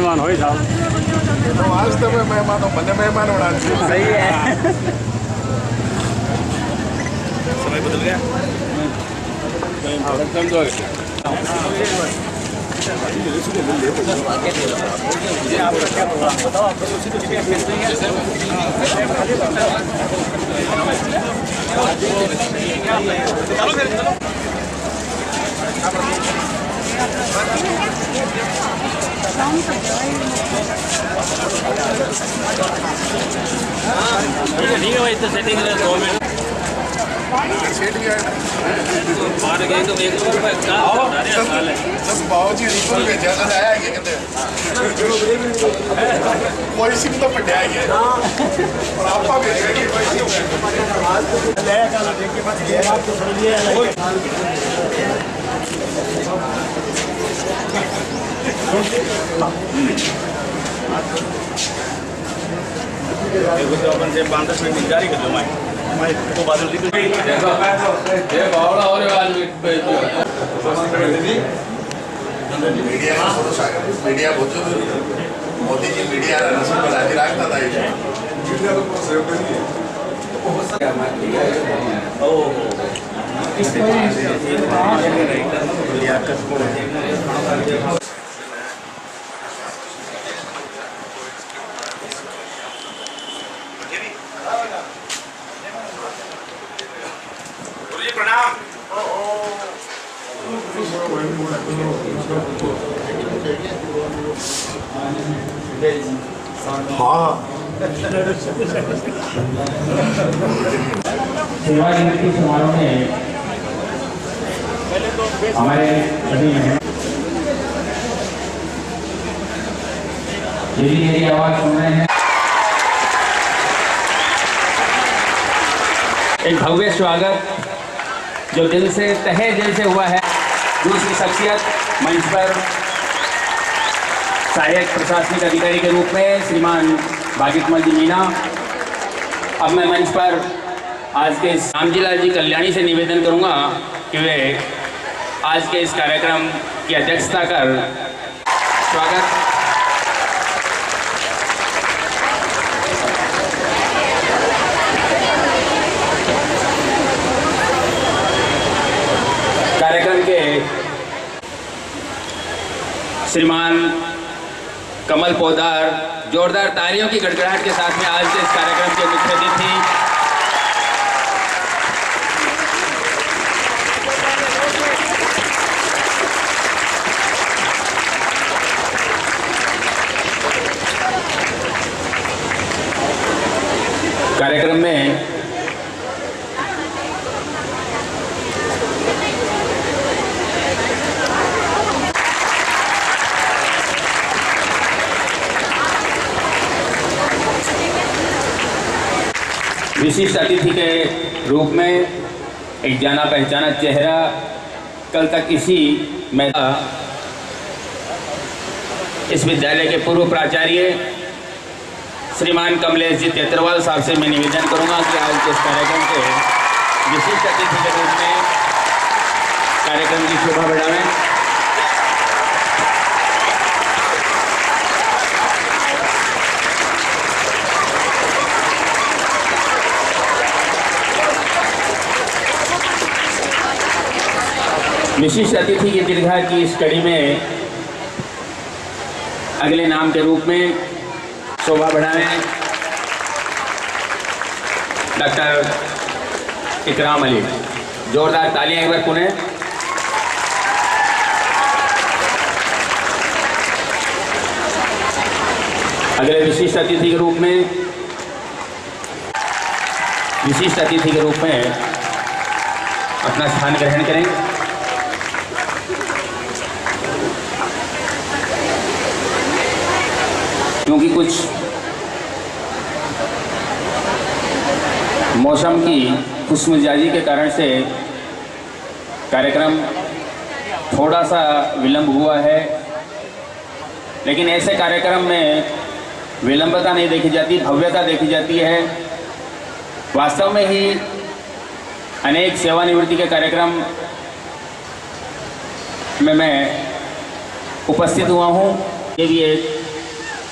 मेहमान हो साहब। तो आज तो मैं मेहमान हूँ, मैंने मेहमान बना दिया। सही है। समय बदल गया। समझो ये आप क्या प्रोग्राम बताओ। आप चलो फिर चलो। ठीक है भाई, तो सेटिंग 2 मिनट सेट गया बाहर गए तो एक जब बाबू जी रिपोर्ट भेजा तो आया है कहते कोई सिम तो पढ़ा है और आपका भेजा कि कोई सिम ले चलो देख के बच गया आप तो समझ लिया तो अपन से 5-10 मिनट जारी कर दो मैं तो बादल जी देखो ये बावड़ा और आज मीडिया का फोटो मीडिया बहुत मोदी जी मीडिया रसूल पर हाजिर रखता था ये मीडिया तो सेव करिए ओ प्रणाम। हाँ सेवानिवृत्ति समारोह में हमारे सभी यदि मेरी आवाज सुन रहे हैं, एक भव्य स्वागत जो दिल से तहे दिल से हुआ है। दूसरी शख्सियत मंच पर सहायक प्रशासनिक अधिकारी के रूप में श्रीमान भाग्यकमल जी मीना। अब मैं मंच पर आज के रामजीलाल जी कल्याणी से निवेदन करूंगा कि वे आज के इस कार्यक्रम की अध्यक्षता कर स्वागत कार्यक्रम के श्रीमान कमल पोदार जोरदार तालियों की गड़गड़ाहट के साथ में आज के इस कार्यक्रम के मुख्य अतिथि कार्यक्रम में विशिष्ट अतिथि के रूप में एक जाना पहचाना चेहरा कल तक इसी में इस विद्यालय के पूर्व प्राचार्य श्रीमान कमलेश जी तेतरवाल साहब से मैं निवेदन करूंगा कि आज के इस कार्यक्रम के विशिष्ट अतिथि के रूप में कार्यक्रम की शोभा बढ़ावें। विशिष्ट अतिथि की दीर्घा की इस कड़ी में अगले नाम के रूप में शोभा बढ़ाएं डॉक्टर इकराम अली। जोरदार तालियां एक बार पुनः। अगले विशिष्ट अतिथि के रूप में अपना स्थान ग्रहण करें। क्योंकि कुछ मौसम की खुशमिजाजी के कारण से कार्यक्रम थोड़ा सा विलंब हुआ है, लेकिन ऐसे कार्यक्रम में विलंबता नहीं देखी जाती, भव्यता देखी जाती है। वास्तव में ही अनेक सेवानिवृत्ति के कार्यक्रम में मैं उपस्थित हुआ हूँ। ये भी एक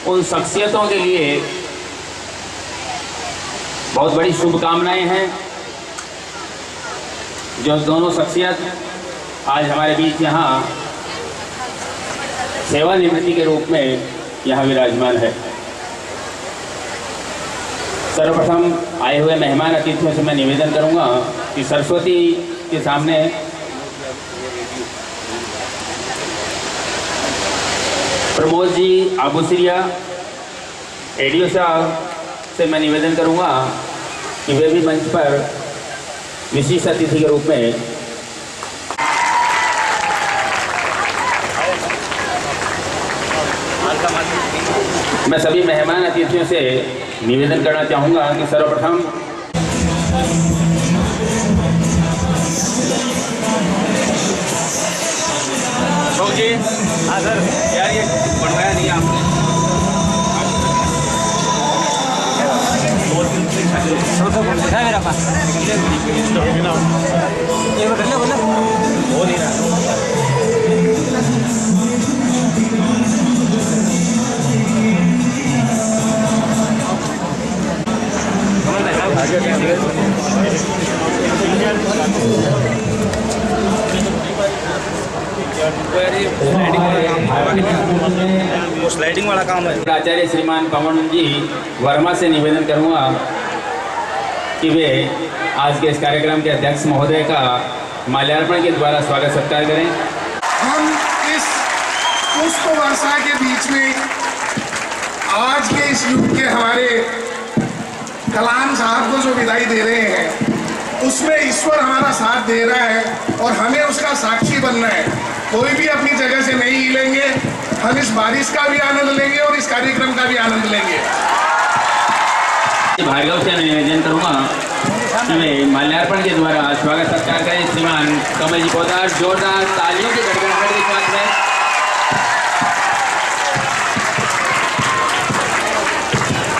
उन शख्सियतों के लिए बहुत बड़ी शुभकामनाएं हैं। जो दोनों शख्सियत आज हमारे बीच यहाँ सेवानिवृत्ति के रूप में यहाँ विराजमान है। सर्वप्रथम आए हुए मेहमान अतिथियों से मैं निवेदन करूंगा कि सरस्वती के सामने प्रमोद जी आबूसिया एडीओ साहब से मैं निवेदन करूंगा कि वे भी मंच पर विशिष्ट अतिथि के रूप में मैं सभी मेहमान अतिथियों से निवेदन करना चाहूँगा कि सर्वप्रथम जी। हाँ सर, यार ये बनवाया नहीं आपने। मेरा पास हो नहीं रहा। वो स्लाइडिंग वाला काम है। आचार्य श्रीमान पवन जी वर्मा से निवेदन करूंगा कि वे आज के इस कार्यक्रम के अध्यक्ष महोदय का माल्यार्पण के द्वारा स्वागत सत्कार करें। हम इस पुष्प वर्षा के बीच में आज के इस युग के हमारे कलाम साहब को जो विदाई दे रहे हैं उसमें ईश्वर हमारा साथ दे रहा है और हमें उसका साक्षी बनना है। कोई भी अपनी जगह से नहीं हिलेंगे। हम इस बारिश का भी आनंद लेंगे और इस कार्यक्रम का भी आनंद लेंगे। भार्गव से निवेदन करूंगा कि वे माल्यार्पण के द्वारा स्वागत सत्कार करें। श्रीमान कमल जी पोदार जोरदार तालियों की गड़गड़ाहट के साथ में।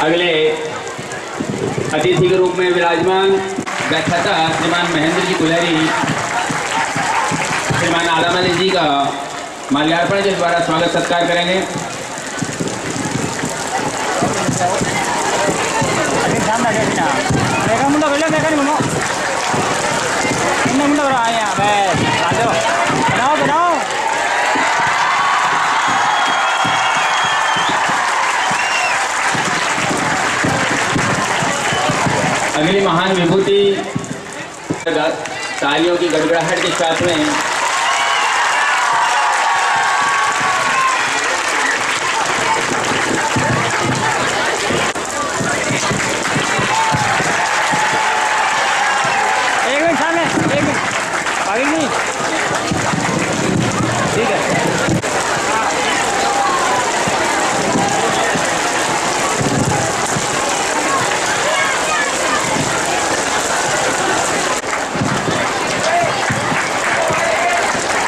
अगले अतिथि के रूप में विराजमान व्याख्याता श्रीमान महेंद्र जी गुलेरी श्रीमान आलम अली जी का माल्यार्पण के द्वारा स्वागत सत्कार करेंगे। अगली महान विभूति तालियों की गड़गड़ाहट के साथ में ठीक है।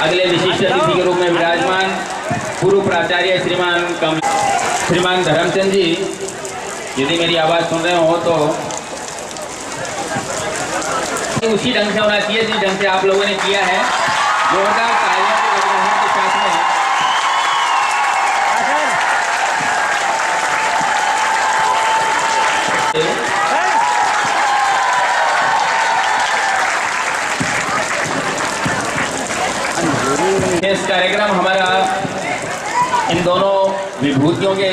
अगले विशिष्ट अतिथि के रूप में विराजमान पूर्व प्राचार्य श्रीमान धर्मचंद जी, यदि मेरी आवाज़ सुन रहे हो तो उसी ढंग से होना चाहिए जिस ढंग से आप लोगों ने किया है। जोरदार तालियों की गड़गड़ाहट के साथ में इस कार्यक्रम हमारा इन दोनों विभूतियों के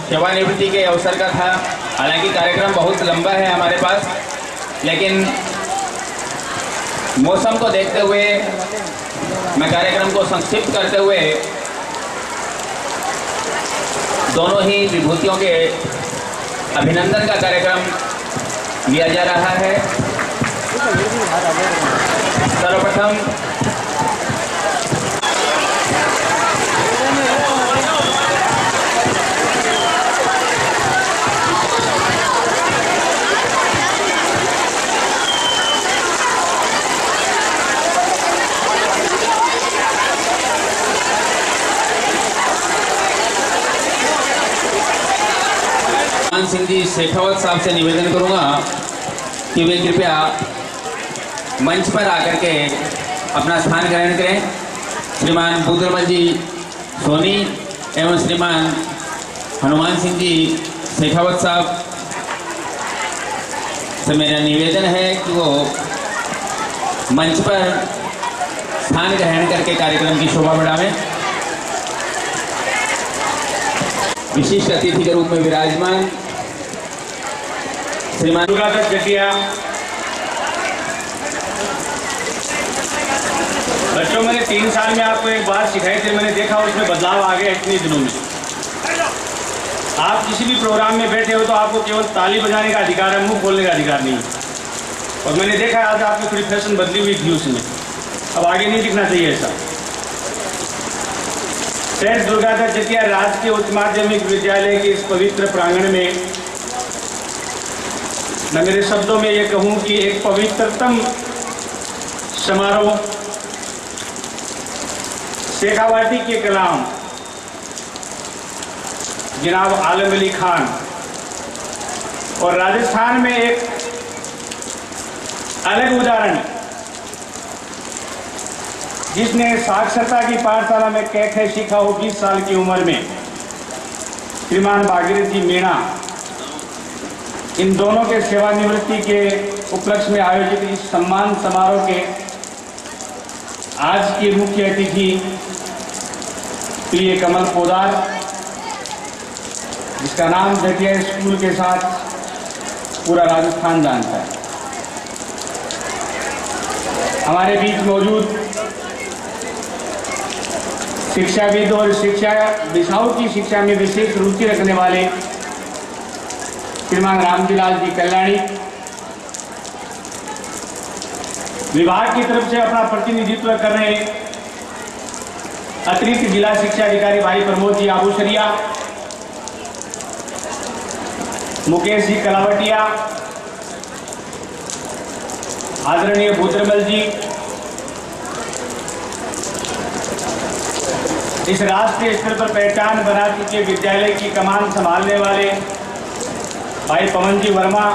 सेवानिवृत्ति के अवसर का था। हालांकि कार्यक्रम बहुत लंबा है हमारे पास, लेकिन मौसम को देखते हुए मैं कार्यक्रम को संक्षिप्त करते हुए दोनों ही विभूतियों के अभिनंदन का कार्यक्रम लिया जा रहा है। सर्वप्रथम सिंह जी शेखावत साहब से निवेदन करूंगा कि वे कृपया मंच पर आकर के अपना स्थान ग्रहण करें। श्रीमान बुद्रमल जी सोनी एवं श्रीमान हनुमान सिंह जी शेखावत साहब से मेरा निवेदन है कि वो मंच पर स्थान ग्रहण करके कार्यक्रम की शोभा बढ़ावें। विशिष्ट अतिथि के रूप में विराजमान श्रीमान दुर्गादत्त जटिया। बच्चों, मैंने 3 साल में आपको एक बात सिखाई थी, मैंने देखा उसमें बदलाव आ गया इतने दिनों में। आप किसी भी प्रोग्राम में बैठे हो तो आपको केवल ताली बजाने का अधिकार है, मुंह खोलने का अधिकार नहीं। और मैंने देखा आज आपकी थोड़ी फैशन बदली हुई थी उसमें, अब आगे नहीं दिखना चाहिए ऐसा। श्री दुर्गादत्त जटिया राजकीय उच्च माध्यमिक विद्यालय के इस पवित्र प्रांगण में मैं मेरे शब्दों में ये कहूँ कि एक पवित्रतम समारोह शेखावाटी के कलाम जनाब आलम अली खान और राजस्थान में एक अलग उदाहरण जिसने साक्षरता की पाठशाला में कैखे सीखा हो 20 साल की उम्र में, श्रीमान भागीरथ जी मीणा। इन दोनों के सेवानिवृत्ति के उपलक्ष्य में आयोजित इस सम्मान समारोह के आज की मुख्य अतिथि प्रिय कमल पोदार, जिसका नाम जटिया स्कूल के साथ पूरा राजस्थान जानता है। हमारे बीच मौजूद शिक्षाविद और शिक्षा विषयों की शिक्षा में विशेष रुचि रखने वाले श्रीमान रामजीलाल जी कल्याणी, विभाग की तरफ से अपना प्रतिनिधित्व कर रहे अतिरिक्त जिला शिक्षा अधिकारी भाई प्रमोद जी आबूसरिया, मुकेश जी कलावटिया, आदरणीय भूद्रमल जी, इस राष्ट्रीय स्तर पर पहचान बना चुके विद्यालय की कमान संभालने वाले भाई पवन जी वर्मा,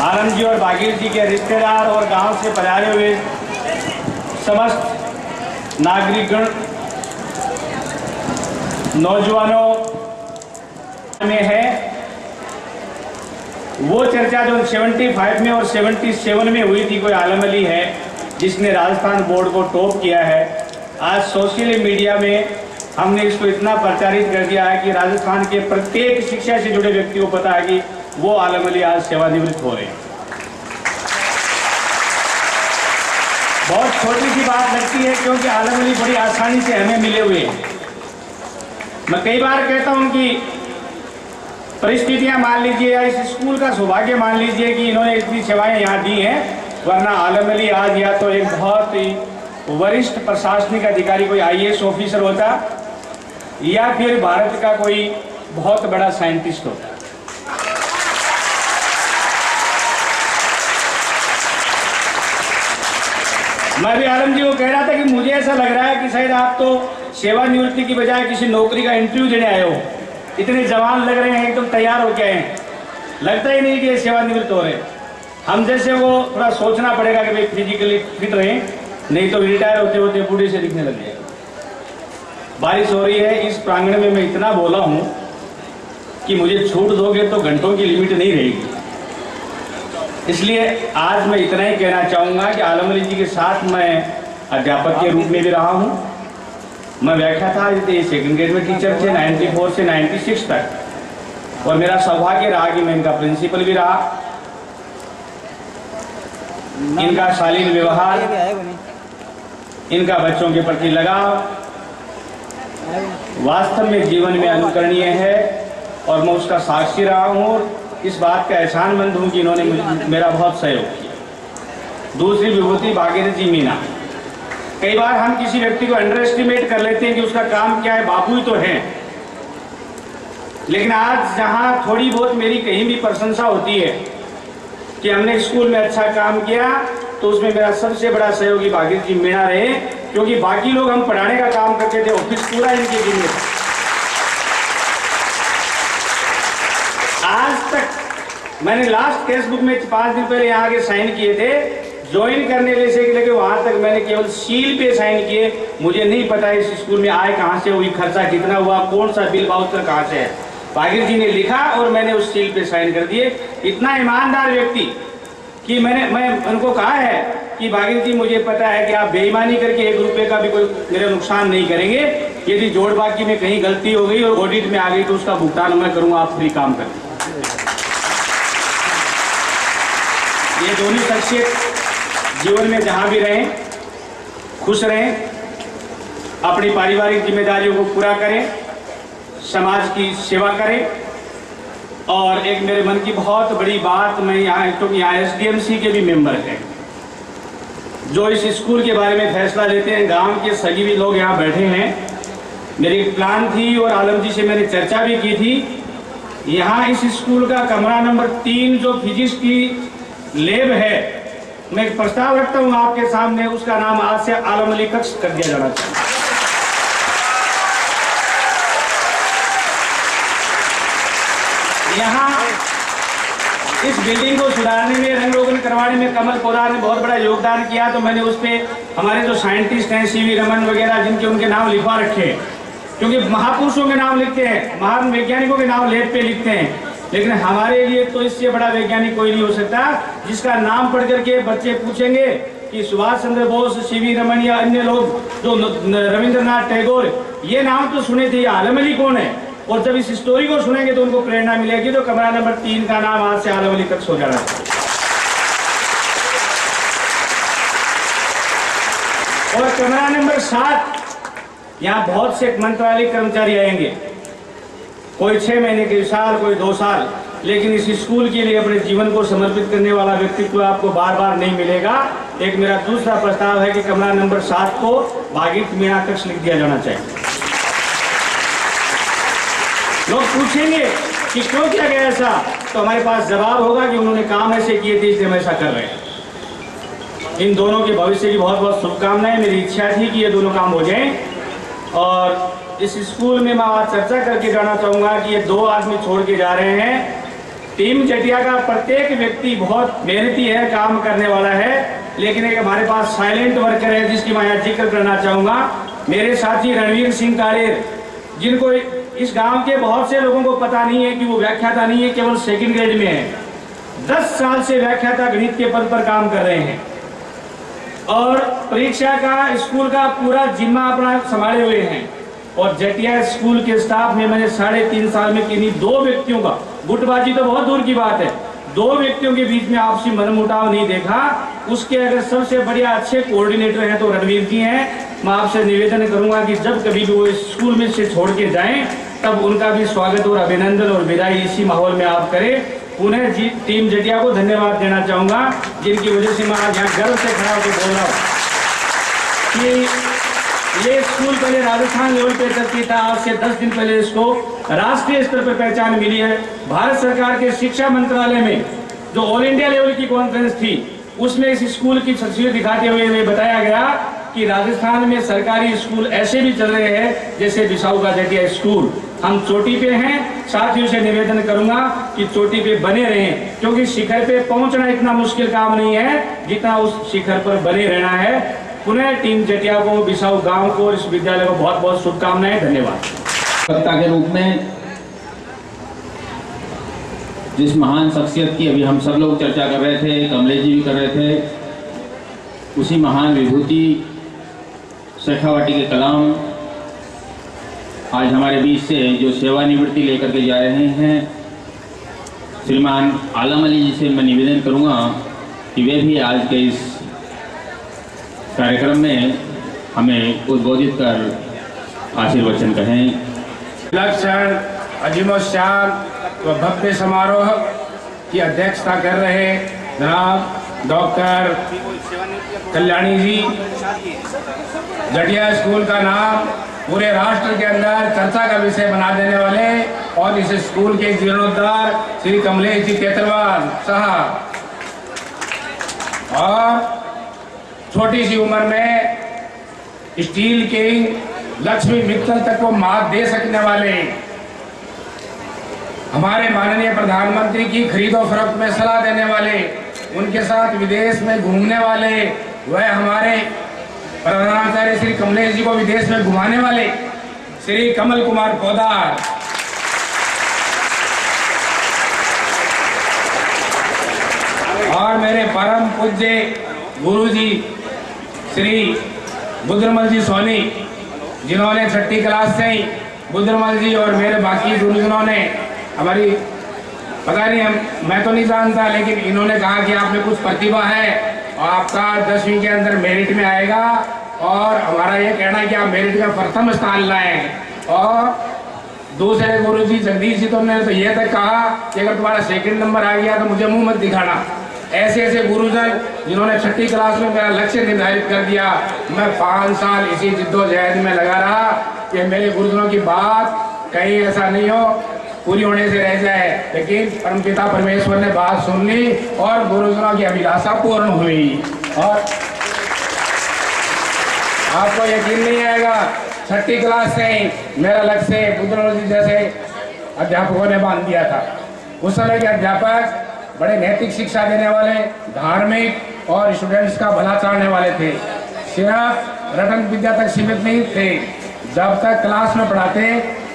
आनंद जी और भागीर जी के रिश्तेदार और गांव से पधारे हुए समस्त नागरिकगण, नौजवानों में है वो चर्चा जो 75 में और 77 में हुई थी, कोई आलम अली है जिसने राजस्थान बोर्ड को टॉप किया है। आज सोशल मीडिया में हमने इसको इतना प्रचारित कर दिया है कि राजस्थान के प्रत्येक शिक्षा से जुड़े व्यक्ति को पता है कि वो आलम अली आज सेवानिवृत्त हो रहे हैं। बहुत छोटी सी बात लगती है क्योंकि आलम अली बड़ी आसानी से हमें मिले हुए हैं। मैं कई बार कहता हूं कि परिस्थितियां मान लीजिए या इस स्कूल का सौभाग्य मान लीजिए कि इन्होंने इतनी सेवाएं यहाँ दी हैं, वरना आलम अली आज या तो एक बहुत ही वरिष्ठ प्रशासनिक अधिकारी, कोई IAS ऑफिसर होता या फिर भारत का कोई बहुत बड़ा साइंटिस्ट होता। मैं भी आलम जी को कह रहा था कि मुझे ऐसा लग रहा है कि शायद आप तो सेवानिवृत्ति की बजाय किसी नौकरी का इंटरव्यू देने आए हो। इतने जवान लग रहे हैं, एकदम तैयार हो गए हैं, लगता ही नहीं कि ये सेवानिवृत्त हो रहे। हम जैसे वो थोड़ा सोचना पड़ेगा कि भाई फिजिकली फिट रहें, नहीं तो रिटायर होते होते बूढ़े से दिखने लग जाएगा। बारिश हो रही है, इस प्रांगण में मैं इतना बोला हूँ कि मुझे छूट दोगे तो घंटों की लिमिट नहीं रहेगी, इसलिए आज मैं इतना ही कहना चाहूँगा कि आलम अली जी के साथ मैं अध्यापक के रूप में भी रहा हूँ। मैं व्याख्या था सेकंड ग्रेड में टीचर थे 94 से 96 तक, और मेरा सौभाग्य रहा कि मैं इनका प्रिंसिपल भी रहा। इनका शालीन व्यवहार, इनका बच्चों के प्रति लगाव वास्तव में जीवन में अनुकरणीय है और मैं उसका साक्षी रहा हूँ। इस बात का एहसानमंद हूँ कि इन्होंने मेरा बहुत सहयोग किया। दूसरी विभूति भागीरथ जी मीणा। कई बार हम किसी व्यक्ति को अंडर एस्टिमेट कर लेते हैं कि उसका काम क्या है, बाबू ही तो है, लेकिन आज जहाँ थोड़ी बहुत मेरी कहीं भी प्रशंसा होती है कि हमने स्कूल में अच्छा काम किया, तो उसमें मेरा सबसे बड़ा सहयोगी भागीरथ जी मीणा रहे, क्योंकि बाकी लोग हम पढ़ाने का काम करते थे, ऑफिस पूरा इनके जिम्मे था। आज तक मैंने लास्ट केस बुक में 5 दिन पहले यहाँ के साइन किए थे, ज्वाइन करने से लेके वहाँ तक मैंने केवल सील पे साइन किए। मुझे नहीं पता इस स्कूल में आए कहाँ से हुई, खर्चा कितना हुआ, कौन सा बिल बाउचर कहाँ से है। भागीरथ जी ने लिखा और मैंने उस सील पे साइन कर दिए। इतना ईमानदार व्यक्ति कि मैं उनको कहा है कि भागीरथ जी मुझे पता है कि आप बेईमानी करके 1 रुपये का भी कोई मेरा नुकसान नहीं करेंगे। यदि जोड़ बाकी में कहीं गलती हो गई और ऑडिट में आ गई तो उसका भुगतान मैं करूँगा, आप फ्री काम करें। ये दोनों शख्सियत जीवन में जहाँ भी रहें खुश रहें, अपनी पारिवारिक जिम्मेदारियों को पूरा करें, समाज की सेवा करें। और एक मेरे मन की बहुत बड़ी बात, मैं यहाँ क्योंकि यहाँ SDMC के भी मेंबर हैं जो इस स्कूल के बारे में फैसला लेते हैं, गांव के सभी भी लोग यहाँ बैठे हैं। मेरी एक प्लान थी और आलम जी से मैंने चर्चा भी की थी। यहाँ इस स्कूल का कमरा नंबर 3 जो फिजिक्स की लैब है, मैं एक प्रस्ताव रखता हूँ आपके सामने, उसका नाम आज से आलम अली कक्ष कर दिया जाना चाहिए। यहाँ इस बिल्डिंग को सुधारने में, रंग रोगन करवाने में कमल पोदार ने बहुत बड़ा योगदान किया। तो मैंने उस पर हमारे जो साइंटिस्ट हैं CV रमन वगैरह, जिनके उनके नाम लिखवा रखे हैं, क्योंकि महापुरुषों के नाम लिखते हैं, महान वैज्ञानिकों के नाम लेट पे लिखते हैं, लेकिन हमारे लिए तो इससे बड़ा वैज्ञानिक कोई नहीं हो सकता जिसका नाम पढ़ करके बच्चे पूछेंगे कि सुभाष चंद्र बोस, CV रमन या अन्य लोग जो रविंद्रनाथ टैगोर, ये नाम तो सुने थे, आलम अली कौन है। और जब इस स्टोरी को सुनेंगे तो उनको प्रेरणा मिलेगी। तो कमरा नंबर 3 का नाम आज से आलम अली कक्ष हो जाना चाहिए। और कमरा नंबर 7, यहाँ बहुत से मंत्रालय कर्मचारी आएंगे, कोई 6 महीने के साल, कोई 2 साल, लेकिन इस स्कूल के लिए अपने जीवन को समर्पित करने वाला व्यक्तित्व आपको बार बार नहीं मिलेगा। एक मेरा दूसरा प्रस्ताव है कि कमरा नंबर 7 को भागीरथ मीणा कक्ष लिख दिया जाना चाहिए। लोग पूछेंगे कि क्यों किया गया ऐसा, तो हमारे पास जवाब होगा कि उन्होंने काम ऐसे किए थे इसलिए हम ऐसा कर रहे हैं। इन दोनों के भविष्य की बहुत बहुत शुभकामनाएं। मेरी इच्छा थी कि ये दोनों काम हो जाएं। और इस स्कूल में मैं आज चर्चा करके जाना चाहूँगा कि ये 2 आदमी छोड़ के जा रहे हैं। टीम जटिया का प्रत्येक व्यक्ति बहुत मेहनती है, काम करने वाला है, लेकिन एक हमारे पास साइलेंट वर्कर है जिसकी मैं यहाँ जिक्र करना चाहूँगा। मेरे साथी रणवीर सिंह कालेर, जिनको इस गांव के बहुत से लोगों को पता नहीं है कि वो व्याख्याता नहीं है, केवल 2nd ग्रेड में है। 10 साल से व्याख्याता गणित के पद पर काम कर रहे हैं और परीक्षा का स्कूल का पूरा जिम्मा अपना संभाले हुए हैं। और जटिया स्कूल के स्टाफ में मैंने 3.5 साल में किन्हीं 2 व्यक्तियों का, गुटबाजी तो बहुत दूर की बात है, 2 व्यक्तियों के बीच में आपसी मनमुटाव नहीं देखा। उसके अगर सबसे बढ़िया अच्छे कोऑर्डिनेटर हैं तो रणवीर जी हैं। मैं आपसे निवेदन करूंगा कि जब कभी भी वो स्कूल में से छोड़ के जाएं तब उनका भी स्वागत और अभिनंदन और विदाई इसी माहौल में आप करें। पुनः टीम जटिया को धन्यवाद देना चाहूँगा, जिनकी वजह से मैं आज यहाँ गर्व से खड़ा होकर बोल रहा हूँ कि ये स्कूल पहले राजस्थान लेवल पे चलती था, आज से 10 दिन पहले इसको राष्ट्रीय स्तर पर पहचान मिली है। भारत सरकार के शिक्षा मंत्रालय में जो ऑल इंडिया लेवल की कॉन्फ्रेंस थी, उसमें इस स्कूल की शख्सियत दिखाते हुए बताया गया कि राजस्थान में सरकारी स्कूल ऐसे भी चल रहे हैं जैसे बिसाऊ का जटिया स्कूल। हम चोटी पे हैं। साथियों से निवेदन करूंगा कि चोटी पे बने रहें, क्योंकि शिखर पे पहुंचना इतना मुश्किल काम नहीं है जितना उस शिखर पर बने रहना है। पुनः टीम जटिया को, बिसाऊ गांव को और इस विद्यालय को बहुत बहुत शुभकामनाएं। धन्यवाद। वक्ता के रूप में जिस महान शख्सियत की अभी हम सब लोग चर्चा कर रहे थे, कमलेश जी भी कर रहे थे, उसी महान विभूति शेखावाटी के कलाम आज हमारे बीच से जो सेवानिवृत्ति लेकर के जा रहे हैं, श्रीमान आलम अली जी से मैं निवेदन करूंगा कि वे भी आज के इस कार्यक्रम में हमें उद्बोधित कर आशीर्वचन कहें। लक्षण अजीमोशान व भव्य समारोह की अध्यक्षता कर रहे जनाब डॉक्टर कल्याणी जी। जटिया स्कूल का नाम पूरे राष्ट्र के अंदर चर्चा का विषय बना देने वाले और इस स्कूल के जीर्णोद्धार श्री कमलेश जी तेतरवाल साहब, और छोटी सी उम्र में स्टील किंग लक्ष्मी मित्तल तक को मात दे सकने वाले हमारे माननीय प्रधानमंत्री की खरीदो फरोख्त में सलाह देने वाले उनके साथ विदेश में घूमने वाले, वह हमारे प्रधानाचार्य श्री कमलेश जी को विदेश में घुमाने वाले श्री कमल कुमार पोदार, और मेरे परम पूज्य गुरु जी श्री बुद्रमल जी सोनी, जिन्होंने 6ठी क्लास से ही बुद्रमल जी और मेरे बाकी गुरुजनों ने हमारी, पता नहीं मैं तो नहीं जानता, लेकिन इन्होंने कहा कि आप में कुछ प्रतिभा है और आपका 10वीं के अंदर मेरिट में आएगा, और हमारा ये कहना है कि आप मेरिट का प्रथम स्थान लाएं। और दूसरे गुरु जी जगदीश जी तो ने तो ये तक कहा कि अगर तुम्हारा 2nd नंबर आ गया तो मुझे मुंह मत दिखाना। ऐसे ऐसे गुरुजन जिन्होंने 6ठी क्लास में मेरा लक्ष्य निर्धारित कर दिया। मैं 5 साल इसी जिद्दोजहद में लगा रहा कि मेरे गुरुजनों की बात कहीं ऐसा नहीं हो पूरी होने से रह जाए, लेकिन परमपिता परमेश्वर ने बात सुन ली और गुरुजनों की अभिलाषा पूर्ण हुई। और आपको यकीन नहीं आएगा, 6ठी क्लास से ही मेरा लक्ष्य बुद्रमल जी जैसे अध्यापकों ने बांध दिया था। उस समय के अध्यापक बड़े नैतिक शिक्षा देने वाले, धार्मिक और स्टूडेंट्स का भला चाहने वाले थे। सिर्फ रटन विद्या तक सीमित नहीं थे। जब तक क्लास में पढ़ाते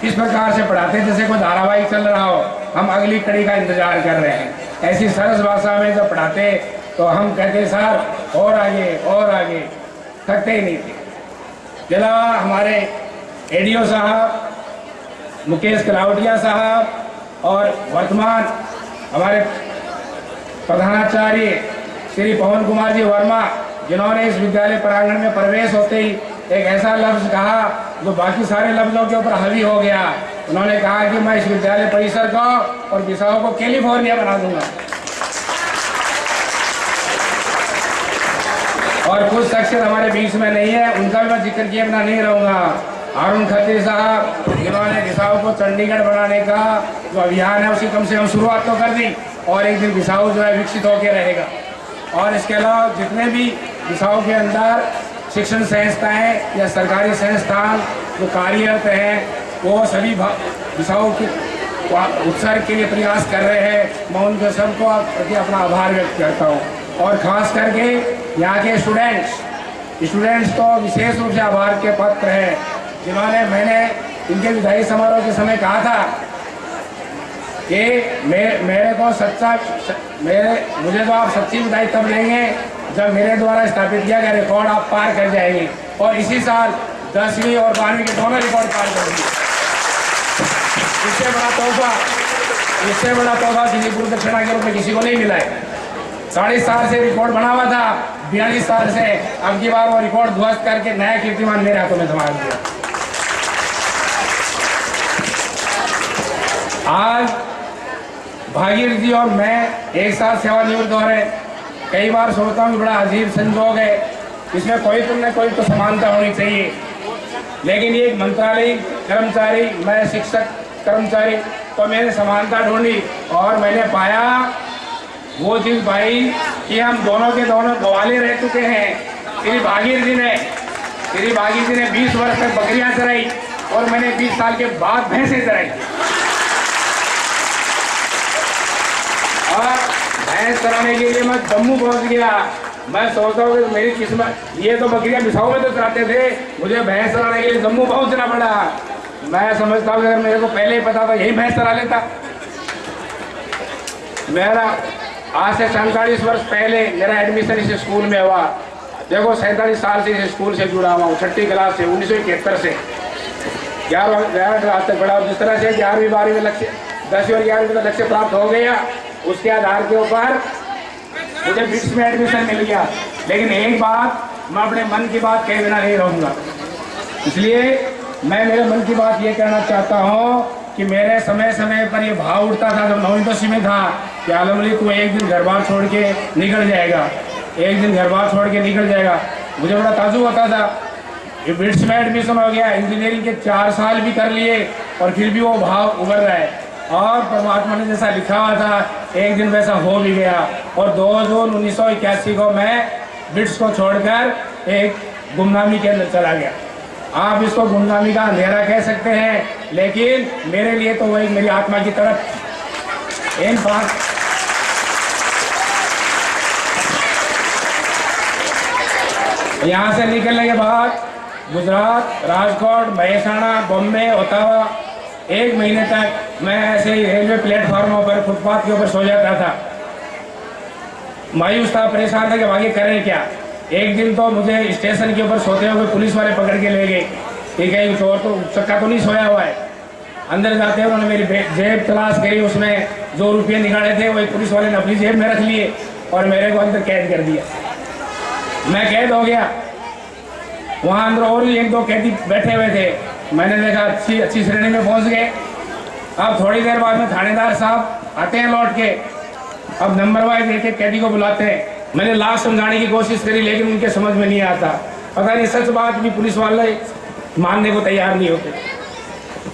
इस प्रकार से पढ़ाते जैसे कोई धारावाहिक चल रहा हो, हम अगली कड़ी का इंतजार कर रहे हैं। ऐसी सरस भाषा में जब पढ़ाते तो हम कहते सर और आगे, थकते ही नहीं थे। जिला हमारे एडीओ साहब मुकेश कलावटिया साहब और वर्तमान हमारे प्रधानाचार्य श्री पवन कुमार जी वर्मा, जिन्होंने इस विद्यालय प्रांगण में प्रवेश होते ही एक ऐसा लफ्ज कहा जो बाकी सारे लफ्जों के ऊपर हावी हो गया। उन्होंने कहा कि मैं इस विद्यालय परिसर को और दिशाओं को कैलिफोर्निया बना दूंगा। और कुछ शख्स हमारे बीच में नहीं है, उनका भी मैं जिक्र किए बिना नहीं रहूँगा। अरुण खत्री साहब, जिन्होंने दिशाओं को चंडीगढ़ बनाने का जो अभियान है उसकी कम से कम शुरुआत तो कर दी, और एक दिन दिशाओं जो है विकसित होकर रहेगा। और इसके अलावा जितने भी दिशाओं के अंदर शिक्षण संस्थाएं या सरकारी संस्थान जो कार्यरत हैं वो सभी दिशाओं की उत्सर्ग के लिए प्रयास कर रहे हैं। मैं उनके सबको प्रति अपना आभार व्यक्त करता हूँ, और ख़ास करके यहाँ के स्टूडेंट्स को विशेष रूप से आभार के पात्र हैं, जिन्होंने मैंने इनके विदाई समारोह के समय कहा था कि मेरे को मुझे तो आप सच्ची विदाई तब देंगे जब मेरे द्वारा स्थापित किया गया रिकॉर्ड आप पार कर जाएंगे। और इसी साल 10वीं और 12वीं के दोनों रिकॉर्ड पार करेंगे। इससे बड़ा तोहफा किसी गुरु दक्षिणा के रूप में किसी को नहीं मिला है। 40 साल से रिकॉर्ड बना हुआ था, 42 साल से अब की बार वो रिकॉर्ड ध्वस्त करके नया कीर्तिमान मेरे हाथों में संभाल दिया। आज भागीरथ जी और मैं एक साथ सेवानिवृत्त हो रहे। कई बार सोचता हूँ बड़ा अजीब संजोग है, इसमें कोई तो समानता होनी चाहिए, लेकिन ये एक मंत्रालय कर्मचारी, मैं शिक्षक कर्मचारी, तो मैंने समानता ढूंढी और मैंने पाया वो चीज़ पाई कि हम दोनों के दोनों गवाले रह चुके हैं। श्री भागीरथ जी ने 20 वर्ष तक बकरियां चराई और मैंने 20 साल के बाद भैंसें चराई। और भैंस चराने के लिए मैं जम्मू पहुंच गया। मैं सोचता हूँ कि मेरी किस्मत, ये तो बकरियां बिसाऊ में तो चराते थे, मुझे भैंस चराने के लिए जम्मू पहुंचना पड़ा। मैं समझता हूँ अगर मेरे को पहले ही पता था यही भैंस चरा लेता। मेरा आज से 47 वर्ष पहले मेरा एडमिशन इस स्कूल में हुआ। देखो 47 साल से इस स्कूल से जुड़ा हुआ हूँ, 6ठी क्लास से 1971 से 11वीं क्लास तक पढ़ा। जिस तरह से 11वीं 12वीं में लक्ष्य, 10वीं और 11वीं में लक्ष्य प्राप्त हो गया, उसके आधार के ऊपर मुझे बिट्स में एडमिशन मिल गया। लेकिन एक बात, मैं अपने मन की बात कहे बिना नहीं रहूँगा, इसलिए मैं मेरे मन की बात ये कहना चाहता हूँ कि मेरे समय समय पर ये भाव उठता था जब 9वीं 10वीं में था कि आलमली तू एक दिन घर बार छोड़ के निकल जाएगा, एक दिन घर बार छोड़ के निकल जाएगा। मुझे बड़ा ताजुब होता था। ये बिट्स में एडमिशन हो गया, इंजीनियरिंग के 4 साल भी कर लिए और फिर भी वो भाव उभर रहा है। और परमात्मा ने जैसा लिखा हुआ था एक दिन वैसा हो भी गया। और 2 जून 1981 को मैं बिट्स को छोड़कर एक गुमनामी के अंदर चला गया। आप इसको गुमनामी का अंधेरा कह सकते हैं, लेकिन मेरे लिए तो वो एक मेरी आत्मा की तरफ इन यहाँ से निकलने के बाद गुजरात, राजकोट, महेसाणा, बॉम्बे, ओटावा 1 महीने तक मैं ऐसे ही रेलवे प्लेटफॉर्मों पर, फुटपाथ के ऊपर सो जाता था। मायूस था, परेशान था कि आगे करें क्या। एक दिन तो मुझे स्टेशन के ऊपर सोते हुए पुलिस वाले पकड़ के ले गए कि कहीं चोर तो चक्का तो नहीं सोया हुआ है। अंदर जाते हुए उन्होंने मेरी जेब तलाश करी, उसमें जो रुपये निकाले थे वही पुलिस वाले ने अपनी जेब में रख लिए और मेरे को अंदर कैद कर दिया। मैं कैद हो गया। वहाँ अंदर और भी 1-2 कैदी बैठे हुए थे। मैंने देखा अच्छी श्रेणी में पहुँच गए। अब थोड़ी देर बाद में थानेदार साहब आते हैं लौट के, अब नंबर वाइज एक कैदी को बुलाते हैं। मैंने लास्ट समझाने की कोशिश करी लेकिन उनके समझ में नहीं आता। पता नहीं सच बात भी पुलिस वाले मानने को तैयार नहीं होते।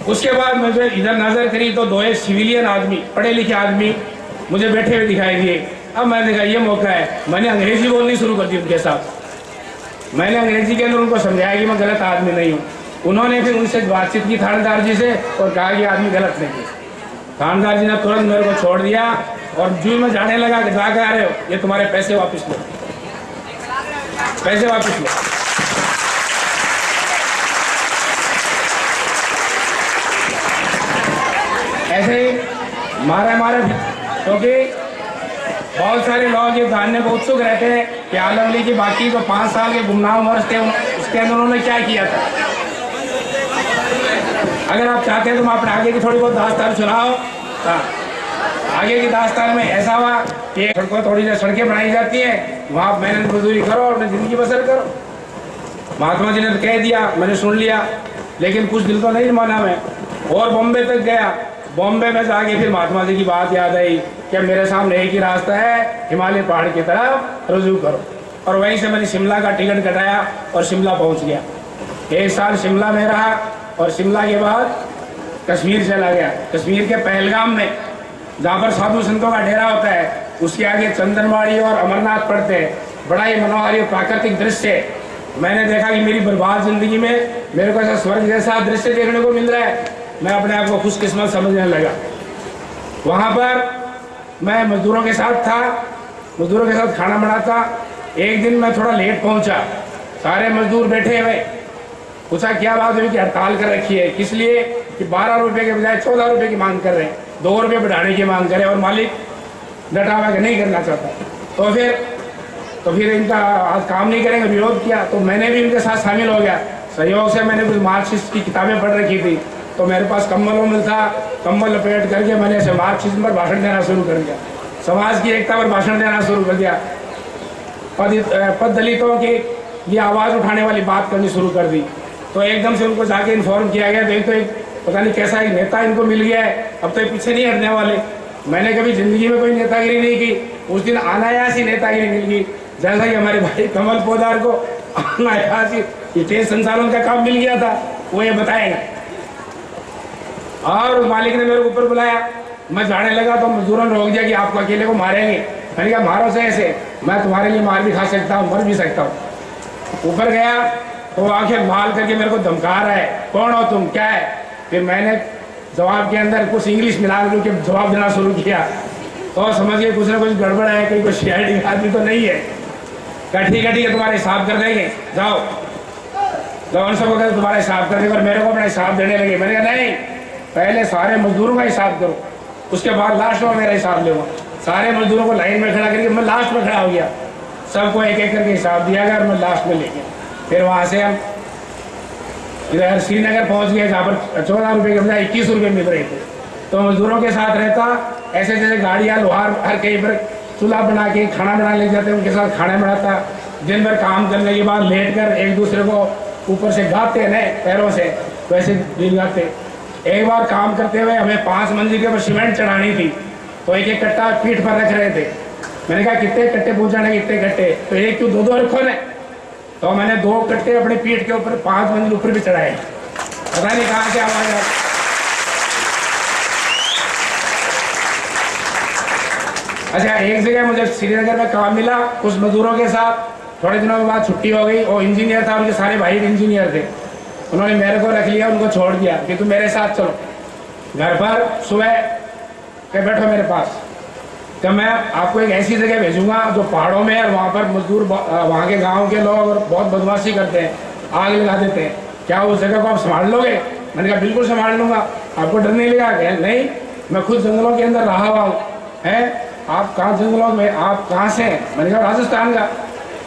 उसके बाद मुझे इधर नजर करी तो 2 सिविलियन आदमी, पढ़े लिखे आदमी मुझे बैठे हुए दिखाई दिए। अब मैंने देखा ये मौका है, मैंने अंग्रेजी बोलनी शुरू कर दी उनके साथ। मैंने अंग्रेजी के अंदर उनको समझाया कि मैं गलत आदमी नहीं हूँ। उन्होंने फिर उनसे बातचीत की थानेदार जी से और कहा कि आदमी गलत नहीं है। थानेदार जी ने तुरंत मेरे को छोड़ दिया और जो मैं जाने लगा कि जा के आ रहे हो, ये तुम्हारे पैसे वापस लो, पैसे वापस लो। ऐसे ही मारे क्योंकि बहुत सारे लोग ये जानने को उत्सुक रहते हैं कि आलम अली की बाकी जो 5 साल के गुमनाम वर्ष थे उसके अंदर उन्होंने क्या किया था। अगर आप चाहते हैं तो मैं अपने आगे की थोड़ी बहुत दास्तान सुनाओ। हाँ, आगे की दास्तान में ऐसा हुआ कि सड़कों थोड़ी देर सड़कें बनाई जाती हैं, वहाँ मेहनत मजदूरी करो और अपनी ज़िंदगी बसर करो। महात्मा जी ने तो कह दिया, मैंने सुन लिया, लेकिन कुछ दिल तो नहीं माना मैं और बॉम्बे तक गया। बॉम्बे में जाके फिर महात्मा जी की बात याद आई कि मेरे सामने एक ही रास्ता है, हिमालय पहाड़ की तरफ रुजू करो। और वहीं से मैंने शिमला का टिकट कटाया और शिमला पहुंच गया। 1 साल शिमला में रहा और शिमला के बाद कश्मीर चला गया। कश्मीर के पहलगाम में जहाँ पर साधु संतों का डेरा होता है, उसके आगे चंदनवाड़ी और अमरनाथ पड़ते हैं। बड़ा ही मनोहारी प्राकृतिक दृश्य है। मैंने देखा कि मेरी बर्बाद जिंदगी में मेरे को ऐसा स्वर्ग जैसा दृश्य देखने को मिल रहा है। मैं अपने आप को खुशकिस्मत समझने लगा। वहाँ पर मैं मजदूरों के साथ था, मजदूरों के साथ खाना बनाता। एक दिन मैं थोड़ा लेट पहुँचा, सारे मजदूर बैठे हुए। पूछा क्या बात हुई कि हड़ताल कर रखी है, किस लिए कि 12 रुपये के बजाय 14 रुपये की मांग कर रहे हैं, 2 रुपये बढ़ाने की मांग करें और मालिक डटा हुआ कि नहीं करना चाहता। तो फिर इनका आज काम नहीं करेंगे, विरोध किया। तो मैंने भी इनके साथ शामिल हो गया। सहयोग से मैंने कुछ मार्क्सिस्ट की किताबें पढ़ रखी थी, तो मेरे पास कम्बल था, कम्बल लपेट करके मैंने ऐसे मार्क्सिज्म पर भाषण देना शुरू कर दिया, समाज की एकता पर भाषण देना शुरू कर दिया, पद दलितों की ये आवाज़ उठाने वाली बात करनी शुरू कर दी। तो एकदम से उनको जाके इन्फॉर्म किया गया, तो एक पता नहीं कैसा एक नेता इनको मिल गया है, अब तो ये पीछे नहीं हटने वाले। मैंने कभी जिंदगी में कोई नेतागिरी नहीं की, उस दिन अनायासी नेतागिरी मिल गई। जैसा कि हमारे भाई कमल पोदार को अनायासी स्टेज संचालन का काम मिल गया था, वो ये बताएगा। और मालिक ने मेरे को ऊपर बुलाया, मैं जाने लगा तो मजदूरों ने रोक दिया कि आपको अकेले को मारेंगे। मैंने कहा मारो से ऐसे, मैं तुम्हारे लिए मार भी खा सकता हूँ, मर भी सकता हूँ। ऊपर गया तो आंखें माल करके मेरे को धमका रहा है, कौन हो तुम, क्या है। फिर मैंने जवाब के अंदर कुछ इंग्लिश मिला के जवाब देना शुरू किया, तो समझ गए कुछ ना कुछ गड़बड़ है, कहीं कोई सीआईडी आदमी तो नहीं है। ठीक है तुम्हारा हिसाब कर देंगे, जाओ जवान सबको कहते तुम्हारा हिसाब कर देंगे। और मेरे को अपना हिसाब देने लगे। मैंने कहा नहीं, पहले सारे मजदूरों का हिसाब करो, उसके बाद लास्ट में मेरा हिसाब लूँगा। सारे मजदूरों को लाइन में खड़ा करके मैं लास्ट में खड़ा हो गया, सबको एक एक करके हिसाब दिया गया और मैं लास्ट में ले गया। फिर वहाँ से हम इधर श्रीनगर पहुँच गए, जहाँ पर 14 रुपये के बजाय 21 रुपये मिल रहे थे। तो मजदूरों के साथ रहता, ऐसे जैसे गाड़ियाँ लोहार हर कहीं पर चूल्हा बना के खाना बना ले जाते, उनके साथ खाना बनाता। दिन भर काम करने के बाद लेट कर एक दूसरे को ऊपर से गाते हैं पैरों से, वैसे दिन गाते। एक बार काम करते हुए हमें 5 मंजिल के ऊपर सीमेंट चढ़ानी थी, तो एक एक कट्टा पीठ पर रख रहे थे। मैंने कहा कितने कट्टे पहुँचाने, कितने कट्टे, तो एक क्यों 2-2 रखो ने। तो मैंने 2 कट्टे अपने पीठ के ऊपर 5 मंजिल ऊपर भी चढ़ाए। पता नहीं कहाँ से आवाज आई। अच्छा, एक जगह मुझे श्रीनगर में काम मिला कुछ मजदूरों के साथ। थोड़े दिनों के बाद छुट्टी हो गई। वो इंजीनियर था, उनके सारे भाई इंजीनियर थे। उन्होंने मेरे को रख लिया, उनको छोड़ दिया कि तुम मेरे साथ चलो घर पर। सुबह के बैठो मेरे पास, कि मैं आपको एक ऐसी जगह भेजूंगा जो पहाड़ों में है और वहाँ पर मजदूर वहाँ के गांव के लोग और बहुत बदमाशी करते हैं, आग लगा देते हैं, क्या उस जगह को आप संभाल लोगे? मैंने कहा बिल्कुल संभाल लूँगा, आपको डर नहीं लगा? नहीं, मैं खुद जंगलों के अंदर रहा हुआ हूँ। है आप कहाँ जंगलों में, आप कहाँ से हैं? मैंने कहा राजस्थान का।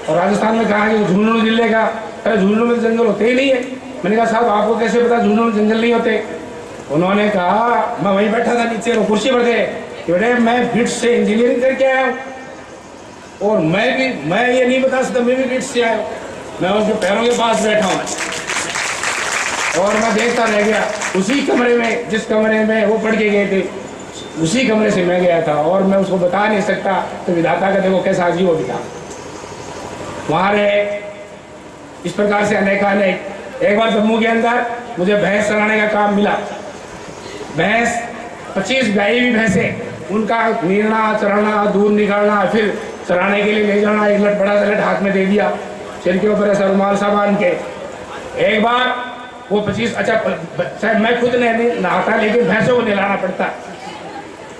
और राजस्थान में कहा कि झुंझुनू जिले का। अरे झुंझुनू में जंगल होते ही नहीं है। मैंने कहा साहब आपको कैसे पता झुंझुनू में जंगल नहीं होते? उन्होंने कहा, मैं वहीं बैठा था नीचे, वो कुर्सी पर थे, कि बेटे मैं बिट्स से इंजीनियरिंग करके आया हूँ और मैं ये नहीं बता सकता मैं भी बिट्स से आया हूँ। मैं उनके पैरों के पास बैठा हूँ और मैं देखता रह गया। उसी कमरे में, जिस कमरे में वो पढ़ के गए थे, उसी कमरे से मैं गया था और मैं उसको बता नहीं सकता। तो विधाता का देखो कैसा अजीब हो गया। वहाँ रहे इस प्रकार से अनेक। एक बार जम्मू के अंदर मुझे भैंस चराने का काम मिला। भैंस 25 गाय भी भैंसें, उनका नीरना, चराना, दूध निकालना, फिर चराने के लिए ले जाना। एक लट बड़ा सा लट हाथ में दे दिया, सिर के ऊपर ऐसा रुमाल सा बांध के। एक बार वो 25, अच्छा मैं खुद नहीं नहाता लेकिन भैंसों को नहलाना पड़ता।